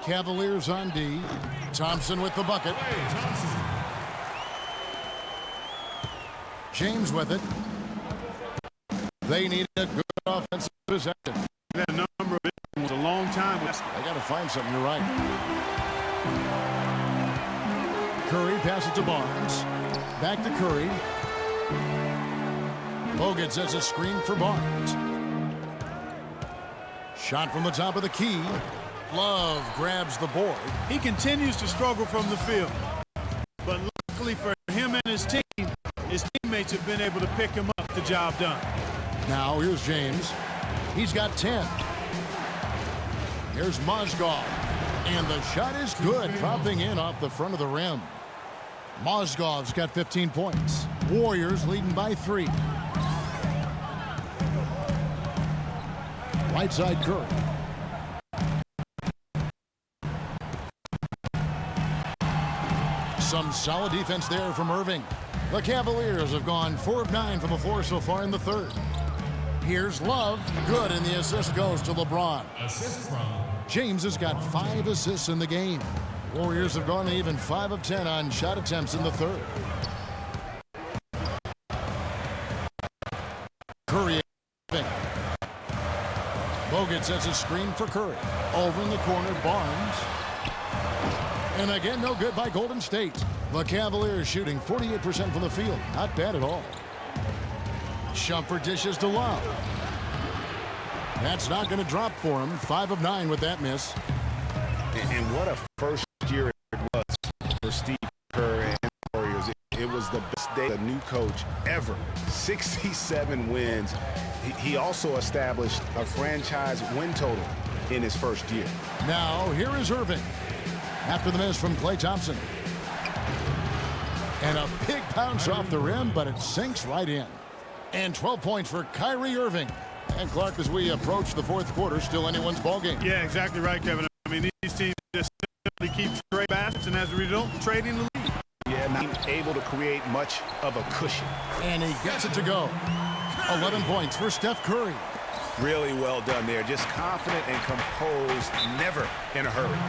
Cavaliers on D. Thompson with the bucket. James with it. They need a good offensive possession. That number of it was a long time. I got to find something. You're right. Curry passes to Barnes. Back to Curry. Bogut sets a screen for Barnes. Shot from the top of the key. Love grabs the board. He continues to struggle from the field. But luckily for him and his team, his teammates have been able to pick him up. The job done. Now here's James. He's got 10. Here's Mozgov. And the shot is good, dropping in off the front of the rim. Mozgov's got 15 points. Warriors leading by 3. Right side Curry. Some solid defense there from Irving. The Cavaliers have gone 4 of 9 from the floor so far in the third. Here's Love. Good, and the assist goes to LeBron. Assist from James has got 5 assists in the game. Warriors have gone even 5 of 10 on shot attempts in the third. Curry. Bogut sets a screen for Curry. Over in the corner, Barnes. And again, no good by Golden State. The Cavaliers shooting 48% from the field. Not bad at all. Shumpert dishes to Love. That's not going to drop for him. 5 of 9 with that miss. And what a first year it was for Steve Kerr and the Warriors. It was the best day of a new coach ever. 67 wins. He also established a franchise win total in his first year. Now, here is Irving. After the miss from Klay Thompson. And a big bounce off the rim, but it sinks right in. And 12 points for Kyrie Irving. And Clark, as we approach the fourth quarter, still anyone's ballgame. Yeah, exactly right, Kevin. I mean, these teams just simply keep trade baskets, and as a result, trading the lead. Yeah, not able to create much of a cushion. And he gets it to go. 11 points for Steph Curry. Really well done there. Just confident and composed, never in a hurry.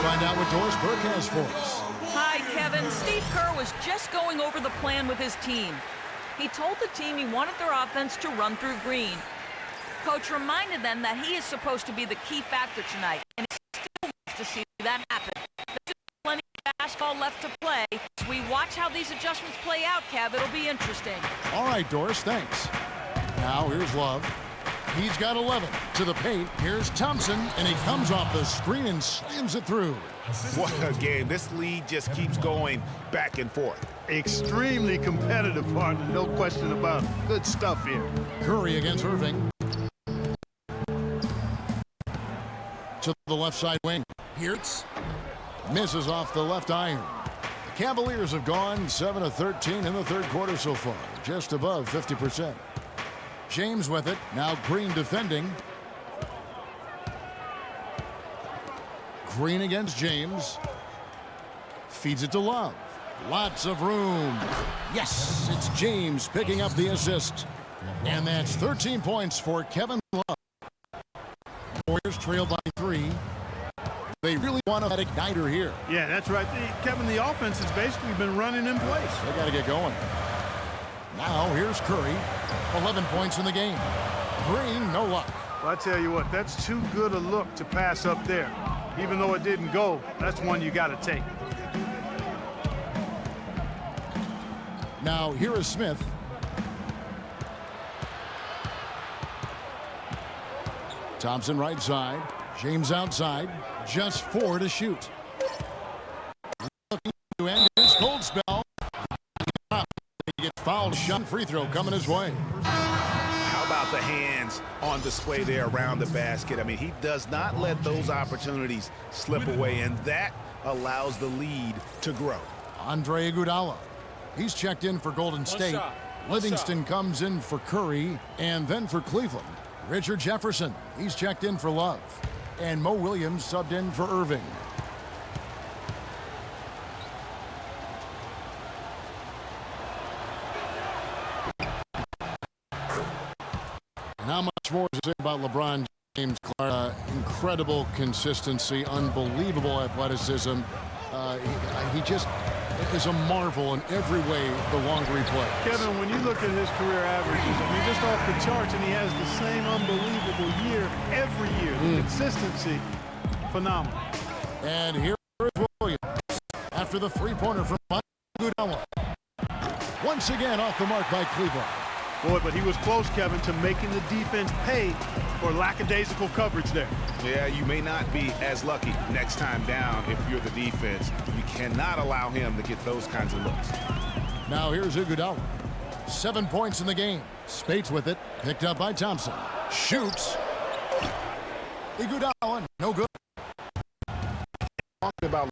Find out what Doris Burke has for us. Hi, Kevin. Steve Kerr was just going over the plan with his team. He told the team he wanted their offense to run through Green. Coach reminded them that he is supposed to be the key factor tonight, and he still wants to see that happen. There's plenty of basketball left to play. As we watch how these adjustments play out, Kev, it'll be interesting. All right, Doris, thanks. Now here's Love. He's got 11 to the paint. Here's Thompson, and he comes off the screen and slams it through. What a game. This lead just keeps going back and forth. Extremely competitive, partner. No question about it. Good stuff here. Curry against Irving. To the left side wing. Here's misses off the left iron. The Cavaliers have gone 7 of 13 in the third quarter so far, just above 50%. James with it. Now Green defending. Green against James. Feeds it to Love. Lots of room. Yes, it's James picking up the assist. And that's 13 points for Kevin Love. Warriors trail by 3. They really want that igniter here. Yeah, that's right. Kevin, the offense has basically been running in place. They got to get going. Now here's Curry. 11 points in the game. Green, no luck. Well, I tell you what, that's too good a look to pass up there. Even though it didn't go, that's one you got to take. Now here is Smith. Thompson right side. James outside. Just 4 to shoot. Looking to end his cold spell. He gets fouled. Shot. Free throw coming his way. How about the hands on display there around the basket? I mean, he does not let those opportunities slip away, and that allows the lead to grow. Andre Iguodala. He's checked in for Golden State. Livingston comes in for Curry and then for Cleveland. Richard Jefferson. He's checked in for Love. And Mo Williams subbed in for Irving. And how much more to say about LeBron James? Incredible consistency, unbelievable athleticism. He just is a marvel in every way the longer he plays. Kevin, when you look at his career averages, I mean, just off the charts, and he has the same unbelievable year every year. The consistency, phenomenal. And here is Williams after the three-pointer from Iguodala. Once again off the mark by Cleveland. Boy, but he was close, Kevin, to making the defense pay for lackadaisical coverage there. Yeah, you may not be as lucky next time down if you're the defense. You cannot allow him to get those kinds of looks. Now here's Iguodala. 7 points in the game. Spates with it. Picked up by Thompson. Shoots. Iguodala, no good. Talking about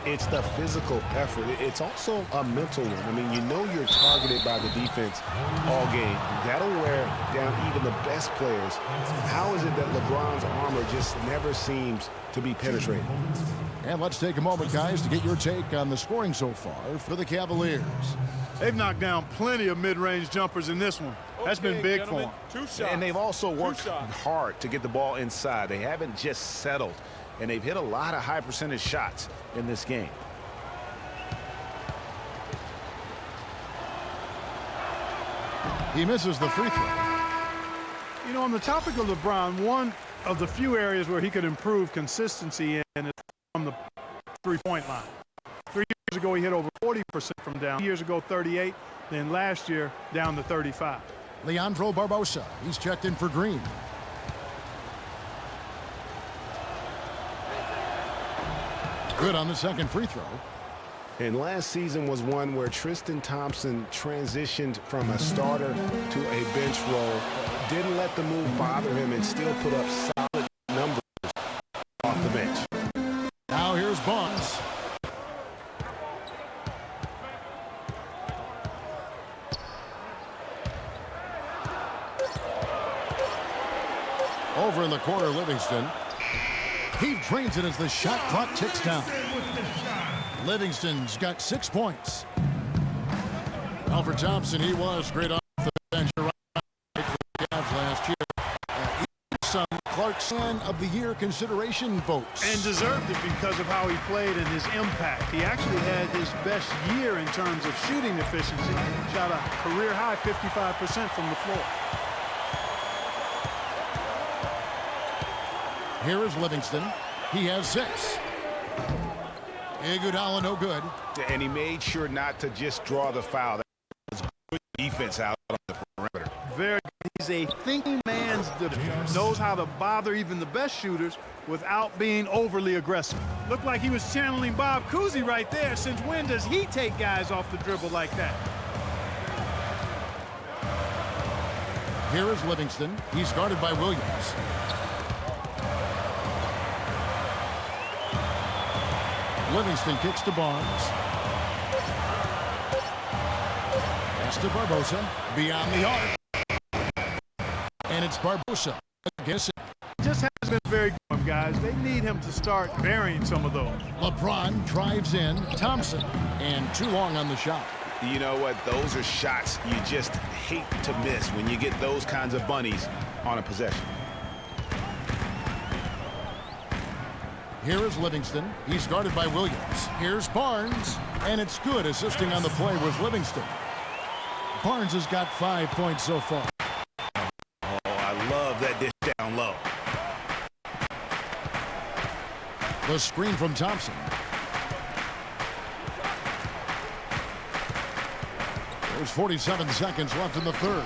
it's the physical effort. It's also a mental one. I mean, you know you're targeted by the defense all game. That'll wear down even the best players. How is it that LeBron's armor just never seems to be penetrated? And let's take a moment, guys, to get your take on the scoring so far for the Cavaliers. They've knocked down plenty of mid-range jumpers in this one. That's been big for them. And they've also worked hard to get the ball inside. They haven't just settled. And they've hit a lot of high percentage shots in this game. He misses the free throw. You know, on the topic of LeBron, one of the few areas where he could improve consistency in is from the three-point line. 3 years ago, he hit over 40% from down. 2 years ago, 38. Then last year, down to 35. Leandro Barbosa. He's checked in for Green. Good on the second free throw. And last season was one where Tristan Thompson transitioned from a starter to a bench role, didn't let the move bother him, and still put up solid numbers off the bench. Now here's Barnes. Over in the corner, Livingston. He drains it as the shot clock ticks down. Livingston's got 6 points. Alfred Thompson, he was great off the bench for the Cavs last year. Some Clarkson of the Year consideration votes. And deserved it because of how he played and his impact. He actually had his best year in terms of shooting efficiency. Shot a career high 55% from the floor. Here is Livingston. He has 6. Iguodala no good. And he made sure not to just draw the foul. That was good defense out on the perimeter. Very good. He's a thinking man's defender. Knows how to bother even the best shooters without being overly aggressive. Looked like he was channeling Bob Cousy right there. Since when does he take guys off the dribble like that? Here is Livingston. He's guarded by Williams. Livingston kicks to Barnes. Pass to Barbosa. Beyond the arc. And it's Barbosa. Guess it. Just hasn't been very good, guys. They need him to start burying some of those. LeBron drives in. Thompson. And too long on the shot. You know what? Those are shots you just hate to miss when you get those kinds of bunnies on a possession. Here is Livingston. He's guarded by Williams. Here's Barnes. And it's good, assisting on the play with Livingston. Barnes has got 5 points so far. Oh, I love that dish down low. The screen from Thompson. There's 47 seconds left in the third.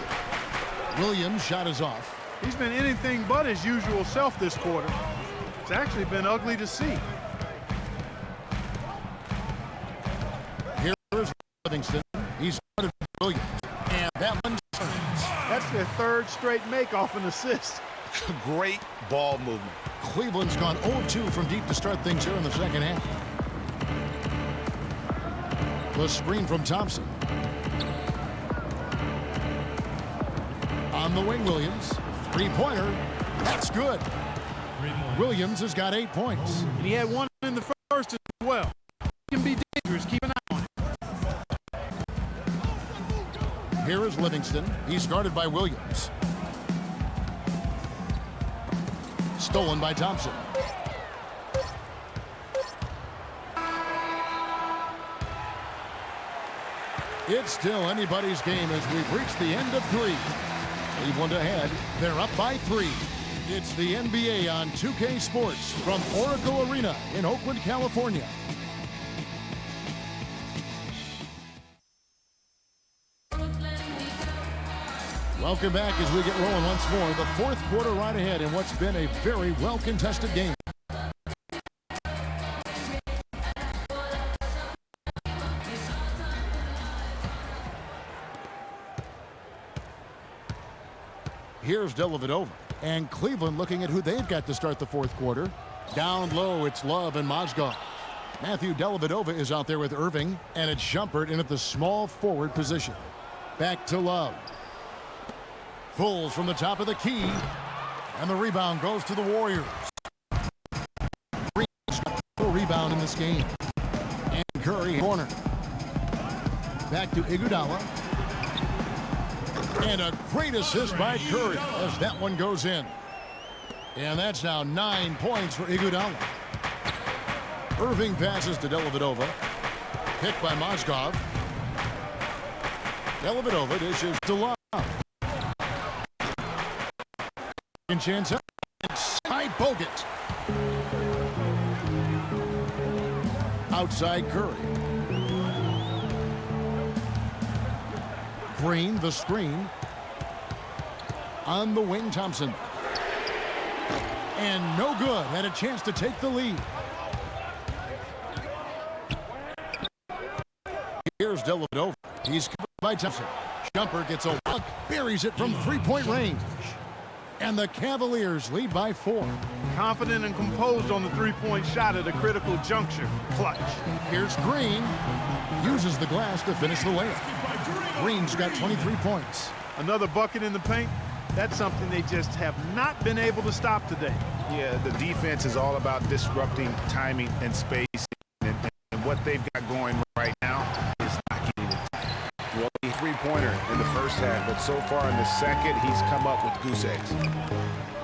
Williams' shot is off. He's been anything but his usual self this quarter. It's actually been ugly to see. Here's Livingston. He's guarded by Williams. And that one turns. That's their third straight make off an assist. Great ball movement. Cleveland's gone 0-2 from deep to start things here in the second half. The screen from Thompson. On the wing, Williams. Three-pointer. That's good. Williams has got 8 points. And he had one in the first as well. He can be dangerous. Keep an eye on it. Here is Livingston. He's guarded by Williams. Stolen by Thompson. It's still anybody's game as we've reached the end of three. Cleveland ahead. They're up by 3. It's the NBA on 2K Sports from Oracle Arena in Oakland, California. Welcome back as we get rolling once more. The fourth quarter right ahead in what's been a very well-contested game. Here's Dellavedova. And Cleveland looking at who they've got to start the fourth quarter. Down low, it's Love and Mozgov. Matthew Dellavedova is out there with Irving, and it's Shumpert in at the small forward position. Back to Love. Pulls from the top of the key, and the rebound goes to the Warriors. Full rebound in this game. And Curry, corner. Back to Iguodala. And a great assist by Curry as that one goes in. And that's now 9 points for Iguodala. Irving passes to Dellavedova. Picked by Mozgov. Dellavedova dishes to Love. And chance inside Bogut. Outside Curry. Green, the screen. On the wing, Thompson. And no good. Had a chance to take the lead. Here's Dellavedova. He's covered by Thompson. Shumpert gets a walk, buries it from three-point range. And the Cavaliers lead by 4. Confident and composed on the three-point shot at a critical juncture. Clutch. Here's Green. Uses the glass to finish the layup. Green's got 23 points. Another bucket in the paint. That's something they just have not been able to stop today. Yeah, the defense is all about disrupting timing and space. And what they've got going right now is not getting it. Well, a three-pointer in the first half, but so far in the second, he's come up with goose eggs.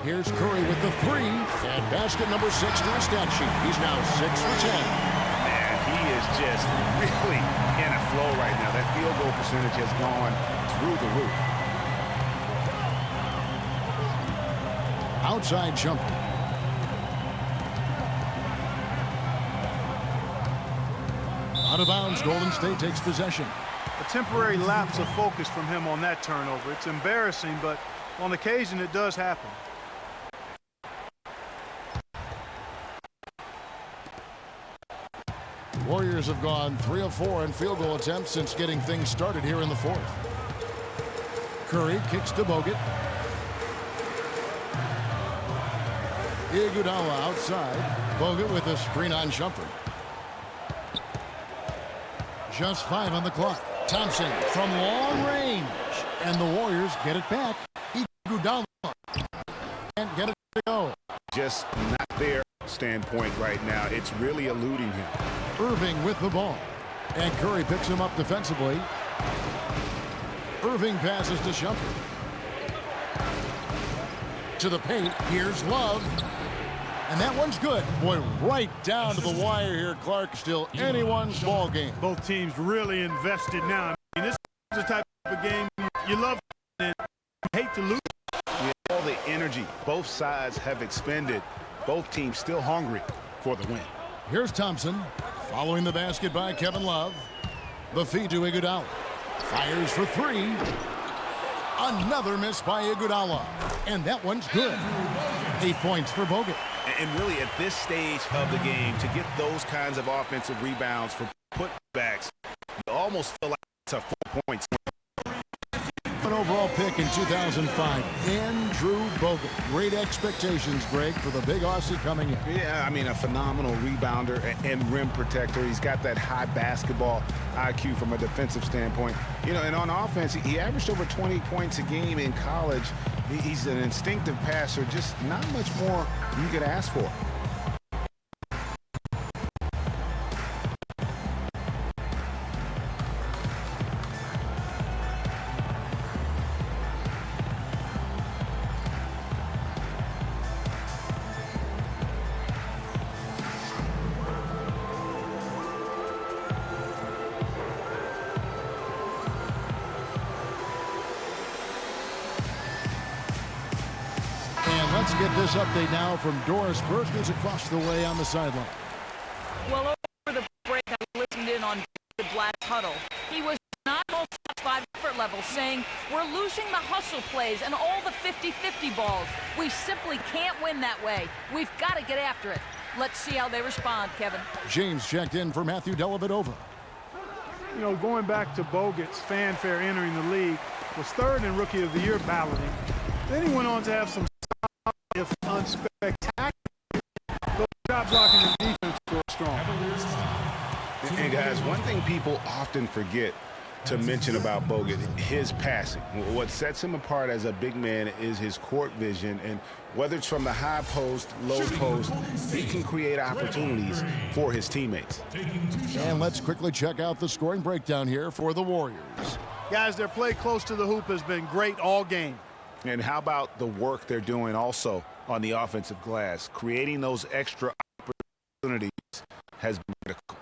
Here's Curry with the 3. And basket number 6 to the stat sheet. He's now 6 for 10. Man, he is just really in a flow right now. That field goal percentage has gone through the roof. Outside jumper. Out of bounds, Golden State takes possession. A temporary lapse of focus from him on that turnover. It's embarrassing, but on occasion it does happen. Warriors have gone 3 of 4 in field goal attempts since getting things started here in the fourth. Curry kicks to Bogut. Iguodala outside. Bogut with a screen on Shumpert. Just 5 on the clock. Thompson from long range. And the Warriors get it back. Iguodala can't get it to go. Just not their standpoint right now. It's really eluding him. Irving with the ball. And Curry picks him up defensively. Irving passes to Shumpert. To the paint. Here's Love. And that one's good. Boy, right down to the wire here, Clark. Still anyone's ball game. Both teams really invested now. I mean, this is the type of game you love and you hate to lose. Yeah, all the energy both sides have expended. Both teams still hungry for the win. Here's Thompson. Following the basket by Kevin Love. The feed to Iguodala. Fires for 3. Another miss by Iguodala. And that one's good. 8 points for Bogut. And really, at this stage of the game, to get those kinds of offensive rebounds for putbacks, you almost feel like it's a 4 points. An overall pick in 2005, Andrew Bogut. Great expectations, Greg, for the big Aussie coming in. Yeah, I mean, a phenomenal rebounder and rim protector. He's got that high basketball IQ from a defensive standpoint. You know, and on offense, he averaged over 20 points a game in college. He's an instinctive passer, just not much more you could ask for. Let's get this update now from Doris Burke, who's across the way on the sideline. Well, over the break, I listened in on the Black's huddle. He was not all satisfied effort level, saying, we're losing the hustle plays and all the 50-50 balls. We simply can't win that way. We've got to get after it. Let's see how they respond, Kevin. James checked in for Matthew Dellavedova. You know, going back to Bogut's fanfare entering the league, was third in Rookie of the Year balloting. Then he went on to have some if unspectacular, those shot blocking and defense were strong. And guys, one thing people often forget to mention about Bogut, his passing. What sets him apart as a big man is his court vision, and whether it's from the high post, low post, he can create opportunities for his teammates. And let's quickly check out the scoring breakdown here for the Warriors. Guys, their play close to the hoop has been great all game. And how about the work they're doing also on the offensive glass? Creating those extra opportunities has been critical.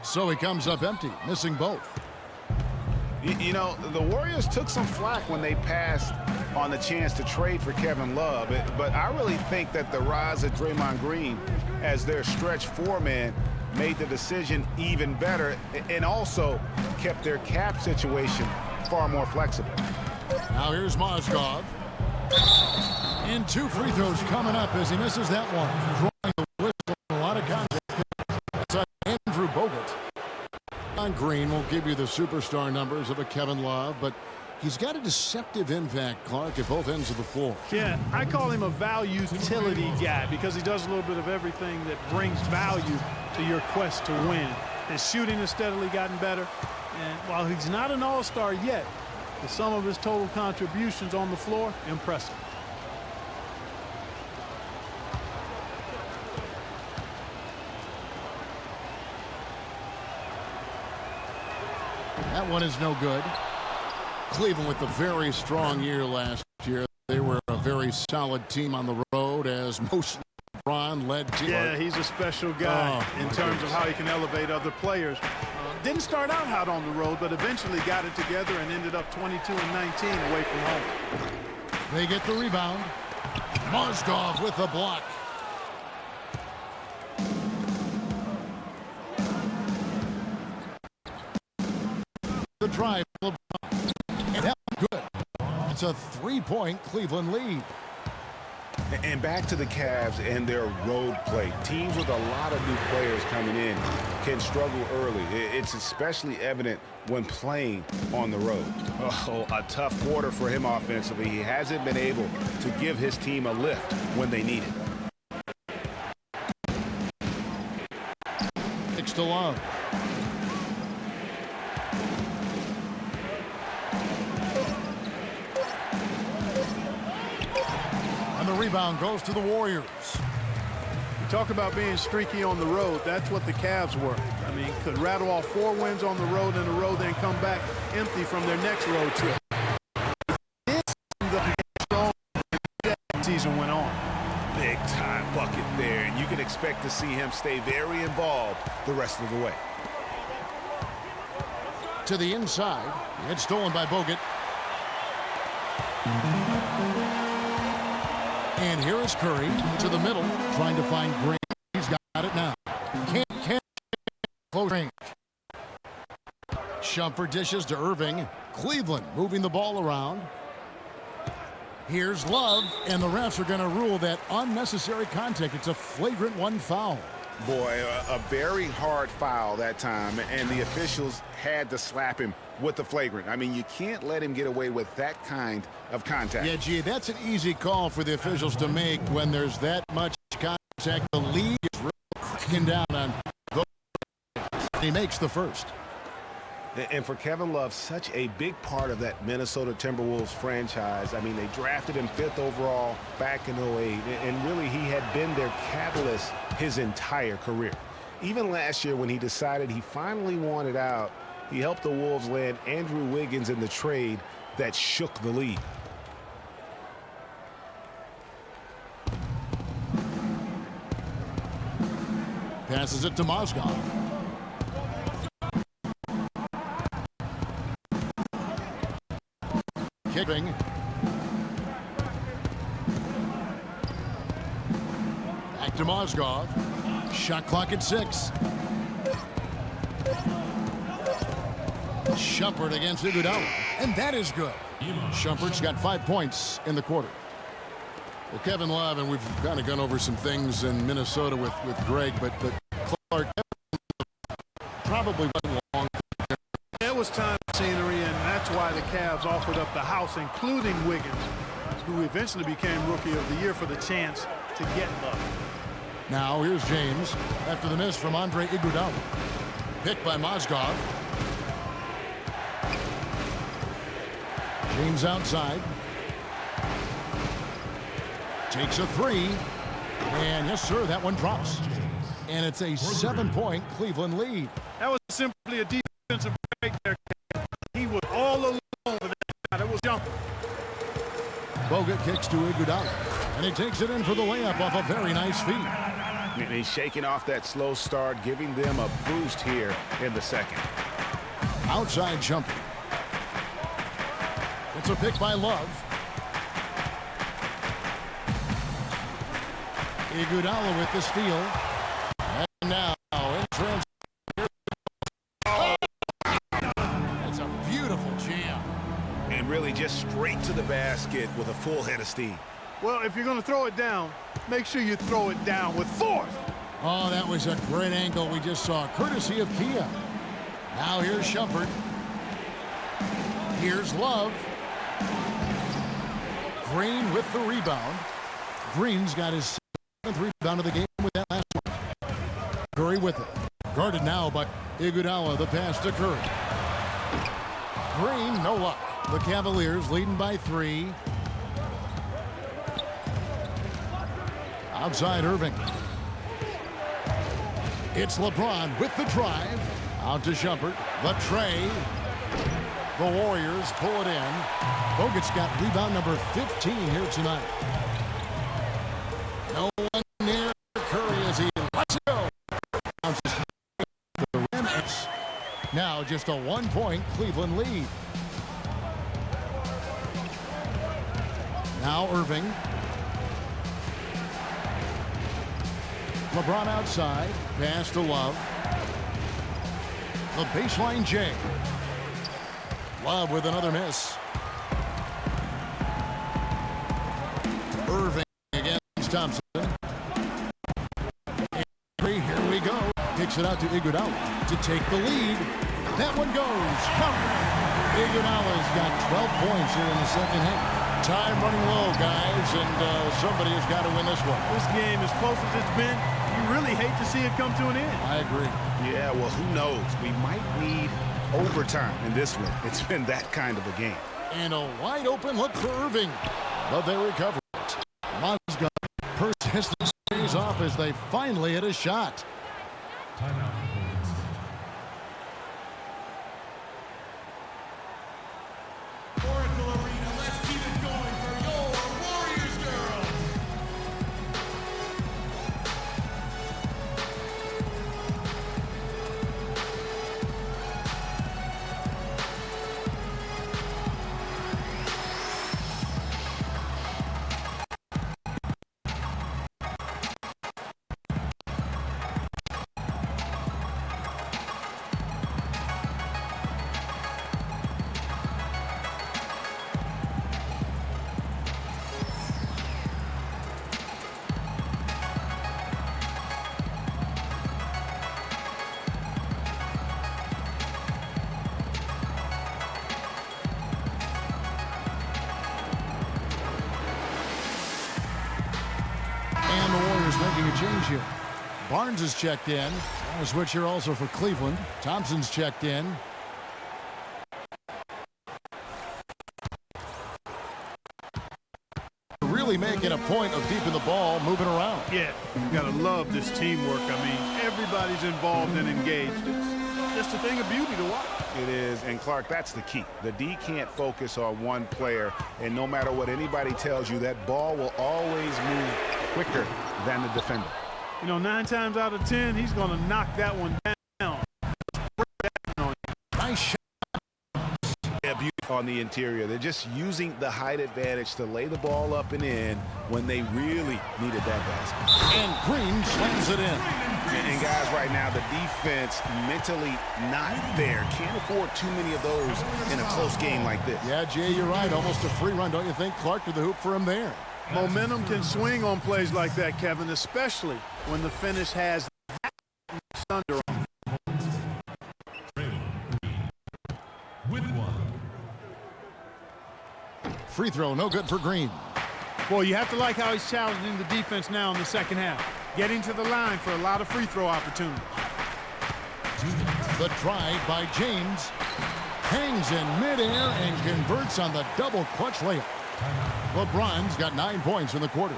So he comes up empty, missing both. You know, the Warriors took some flack when they passed on the chance to trade for Kevin Love, but I really think that the rise of Draymond Green as their stretch four-man made the decision even better and also kept their cap situation far more flexible. Now here's Mozgov. And 2 free throws coming up as he misses that one. Drawing the whistle, a lot of contact. That's Andrew Bogut. Green won't give you the superstar numbers of a Kevin Love, but he's got a deceptive impact, Clark, at both ends of the floor. Yeah, I call him a value utility guy because he does a little bit of everything that brings value to your quest to win. His shooting has steadily gotten better, and while he's not an all-star yet, the sum of his total contributions on the floor, impressive. That one is no good. Cleveland with a very strong year last year. They were a very solid team on the road as most LeBron-led team. Yeah, he's a special guy in terms of how he can elevate other players. Didn't start out hot on the road, but eventually got it together and ended up 22-19 away from home. They get the rebound. Mozgov with the block. The drive, and that one good. It's a 3-point Cleveland lead. And back to the Cavs and their road play. Teams with a lot of new players coming in can struggle early. It's especially evident when playing on the road. Oh, a tough quarter for him offensively. He hasn't been able to give his team a lift when they need it. Next to Love. The rebound goes to the Warriors. You talk about being streaky on the road. That's what the Cavs were. I mean, could rattle off 4 wins on the road in a row, then come back empty from their next road trip. The season went on. Big time bucket there, and you can expect to see him stay very involved the rest of the way. To the inside. It's stolen by Bogut. And here is Curry to the middle, trying to find Green. He's got it now. Can't close range. Shumpert dishes to Irving. Cleveland moving the ball around. Here's Love, and the refs are going to rule that unnecessary contact. It's a flagrant 1 foul. Boy, a very hard foul that time, and the officials had to slap him with the flagrant. I mean, you can't let him get away with that kind of contact. Yeah, gee, that's an easy call for the officials to make when there's that much contact. The league is really cracking down on those. He makes the first. And for Kevin Love, such a big part of that Minnesota Timberwolves franchise. I mean, they drafted him 5th overall back in 08, and really he had been their catalyst his entire career. Even last year when he decided he finally wanted out, he helped the Wolves land Andrew Wiggins in the trade that shook the league. Passes it to Mozgov. Kicking. Back to Mozgov. Shot clock at 6. Shumpert against Iguodala, and that is good. Shumpert's got 5 points in the quarter. Well, Kevin Love, and we've kind of gone over some things in Minnesota with Greg, but Clark probably went long. It was time for scenery, and that's why the Cavs offered up the house, including Wiggins, who eventually became Rookie of the Year, for the chance to get Love. Now here's James after the miss from Andre Iguodala. Picked by Mozgov. James outside. Takes a 3. And yes, sir, that one drops. And it's a 7-point Cleveland lead. That was simply a defensive break there. He was all alone for that shot. It was jumping. Bogut kicks to Iguodala. And he takes it in for the layup off a very nice feed. And he's shaking off that slow start, giving them a boost here in the second. Outside jumper. It's a pick by Love. Iguodala with the steal. And now in transition. Oh! It's a beautiful jam. And really just straight to the basket with a full head of steam. Well, if you're going to throw it down, make sure you throw it down with force. Oh, that was a great angle we just saw, courtesy of Kia. Now here's Shumpert. Here's Love. Green with the rebound. Green's got his 7th rebound of the game with that last one. Curry with it. Guarded now by Iguodala. The pass to Curry. Green, no luck. The Cavaliers leading by 3. Outside Irving. It's LeBron with the drive. Out to Shumpert. The tray. The Warriors pull it in. Bogut's got rebound number 15 here tonight. No one near Curry as he lets it go. Now just a 1-point Cleveland lead. Now Irving. LeBron outside. Pass to Love. The baseline J. Love with another miss. Irving again. Kicks it out to Iguodala to take the lead. That one goes. Iguodala's got 12 points here in the second half. Time running low, guys, and somebody has got to win this one. This game, as close as it's been, you really hate to see it come to an end. I agree. Yeah, well, who knows? We might need overtime in this one. It's been that kind of a game. And a wide open look for Irving. But they recover it. Mozgov persistence pays off as they finally hit a shot. Timeout. Oracle Arena, let's keep it going for your Warriors girls. And the Warriors making a change here. Barnes is checked in. On a switch here also for Cleveland. Thompson's checked in. Really making a point of keeping the ball moving around. Yeah, you got to love this teamwork. I mean, everybody's involved and engaged. It's just a thing of beauty to watch. It is, and Clark, that's the key. The D can't focus on one player, and no matter what anybody tells you, that ball will always move quicker than the defender. You know, 9 times out of 10, he's going to knock that one down. Nice shot. Yeah, beauty on the interior. They're just using the height advantage to lay the ball up and in when they really needed that basket. And Green slams it in. And guys, right now, the defense mentally not there. Can't afford too many of those in a close game like this. Yeah, Jay, you're right. Almost a free run, don't you think? Clark to the hoop for him there. Momentum can swing on plays like that, Kevin, especially when the finish has that much thunder on it. With one. Free throw, no good for Green. Boy, you have to like how he's challenging the defense now in the second half. Getting to the line for a lot of free throw opportunities. The drive by James. Hangs in midair and converts on the double clutch layup. LeBron's got 9 points in the quarter.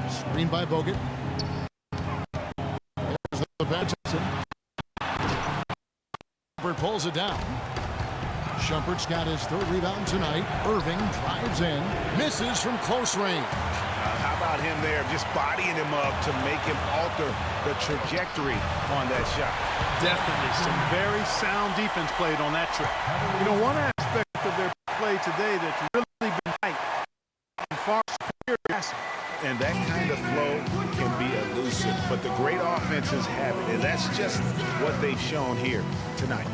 Screen by Bogut. There's the bench. Shumpert pulls it down. Shumpert's got his 3rd rebound tonight. Irving drives in. Misses from close range. How about him there just bodying him up to make him alter the trajectory on that shot? Definitely some very sound defense played on that trip. You know, one aspect of their play today that's really been tight and far superior passing. And that kind of flow can be elusive, but the great offenses have it, and that's just what they've shown here tonight.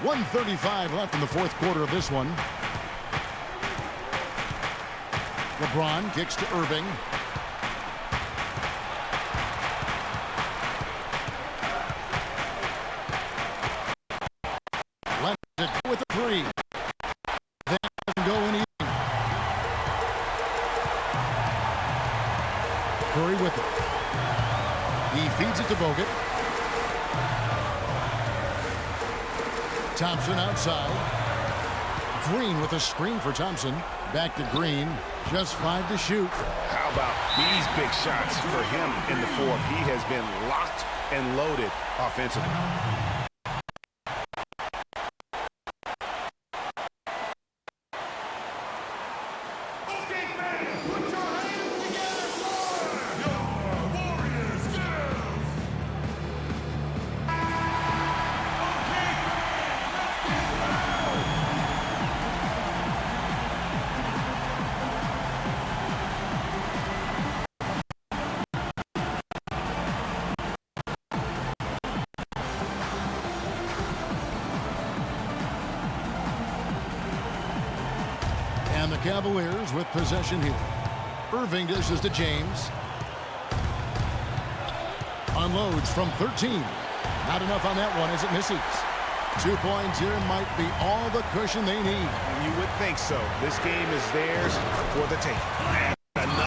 1:35 left in the fourth quarter of this one. LeBron kicks to Irving. Lets it go with a three. That doesn't go in either. Curry with it. He feeds it to Bogut. Thompson outside. Green with a screen for Thompson. Back to Green. Just 5 to shoot. How about these big shots for him in the fourth? He has been locked and loaded offensively. And the Cavaliers with possession here. Irving dishes to James. Unloads from 13. Not enough on that one as it misses. 2 points here might be all the cushion they need. You would think so. This game is theirs for the taking. Another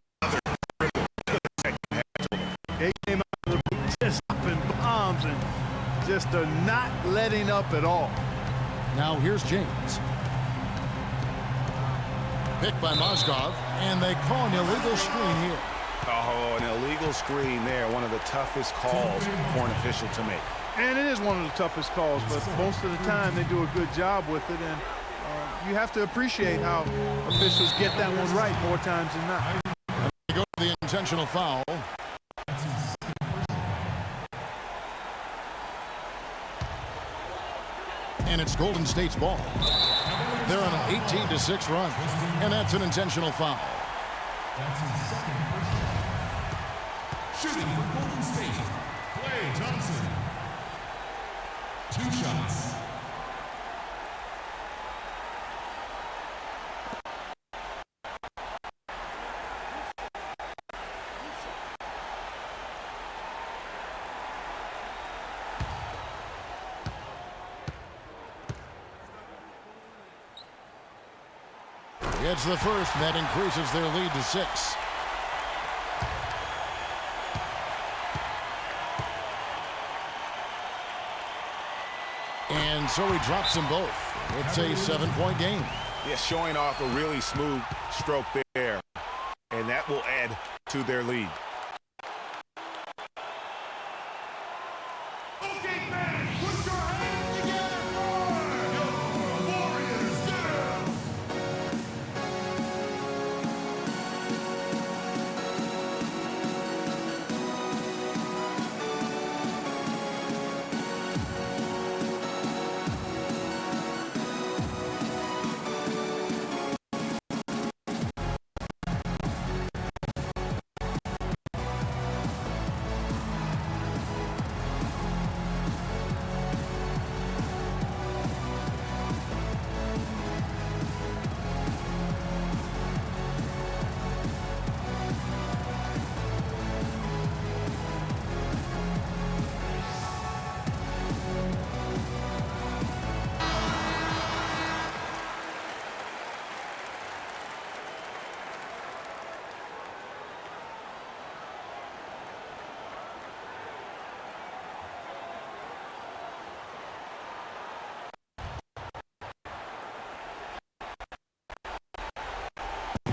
They came out of the boot just dropping bombs and just not letting up at all. Now here's James. Picked by Mozgov, and they call an illegal screen here. Oh, an illegal screen there. One of the toughest calls for an official to make. And it is one of the toughest calls, but most of the time they do a good job with it. And you have to appreciate how officials get that one right more times than not. They go to the intentional foul. And it's Golden State's ball. They're on an 18-6 run, and that's an intentional foul. That's his second personal. Shooting for Golden State, Klay Thompson. 2 shots. It's the first, and that increases their lead to 6. And so he drops them both. It's a 7-point game. Yeah, showing off a really smooth stroke there, and that will add to their lead. Okay, fans, put your hands together for your Warriors girls.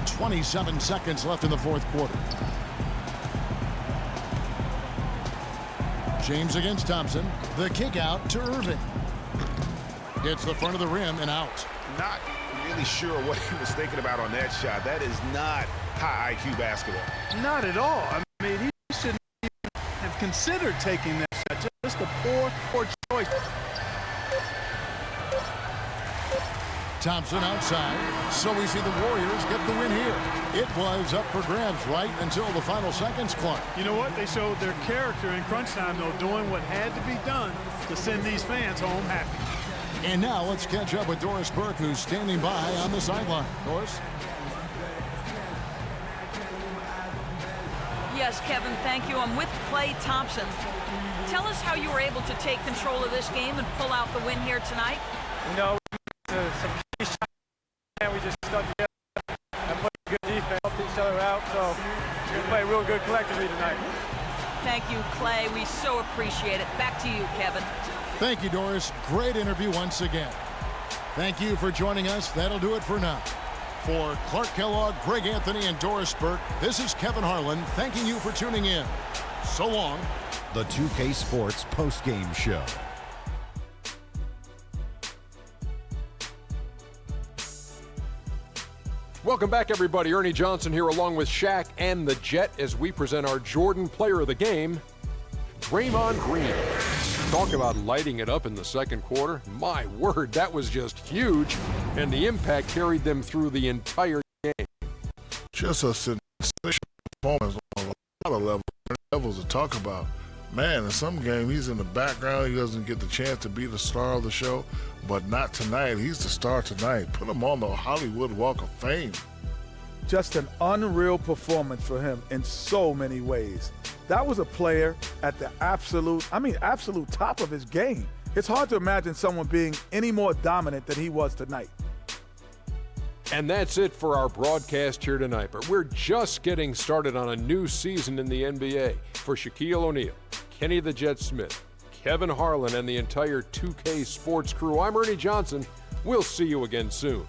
.27 seconds left in the fourth quarter. James against Thompson. The kick out to Irving. Hits the front of the rim and out. Not really sure what he was thinking about on that shot. That is not high IQ basketball. Not at all. I mean, he shouldn't even have considered taking that shot. Just a poor choice. Thompson outside. So we see the Warriors get the win here. It was up for grabs right until the final seconds, Clark. You know what? They showed their character in crunch time, though, doing what had to be done to send these fans home happy. And now let's catch up with Doris Burke, who's standing by on the sideline. Doris? Yes, Kevin, thank you. I'm with Clay Thompson. Tell us how you were able to take control of this game and pull out the win here tonight. You know, some key shots, and we just stuck together and played good defense, helped each other out. So we played real good collectively tonight. Thank you, Clay. We so appreciate it. Back to you, Kevin. Thank you, Doris. Great interview once again. Thank you for joining us. That'll do it for now. For Clark Kellogg, Greg Anthony, and Doris Burke, this is Kevin Harlan thanking you for tuning in. So long. The 2K Sports postgame show. Welcome back, everybody. Ernie Johnson here along with Shaq and the Jet as we present our Jordan Player of the Game, Draymond Green. Talk about lighting it up in the second quarter. My word, that was just huge, and the impact carried them through the entire game. Just a sensational performance on a lot of levels to talk about. Man, in some game, he's in the background. He doesn't get the chance to be the star of the show, but not tonight. He's the star tonight. Put him on the Hollywood Walk of Fame. Just an unreal performance for him in so many ways. That was a player at the absolute top of his game. It's hard to imagine someone being any more dominant than he was tonight. And that's it for our broadcast here tonight. But we're just getting started on a new season in the NBA. For Shaquille O'Neal, Kenny the Jet Smith, Kevin Harlan, and the entire 2K Sports crew, I'm Ernie Johnson. We'll see you again soon.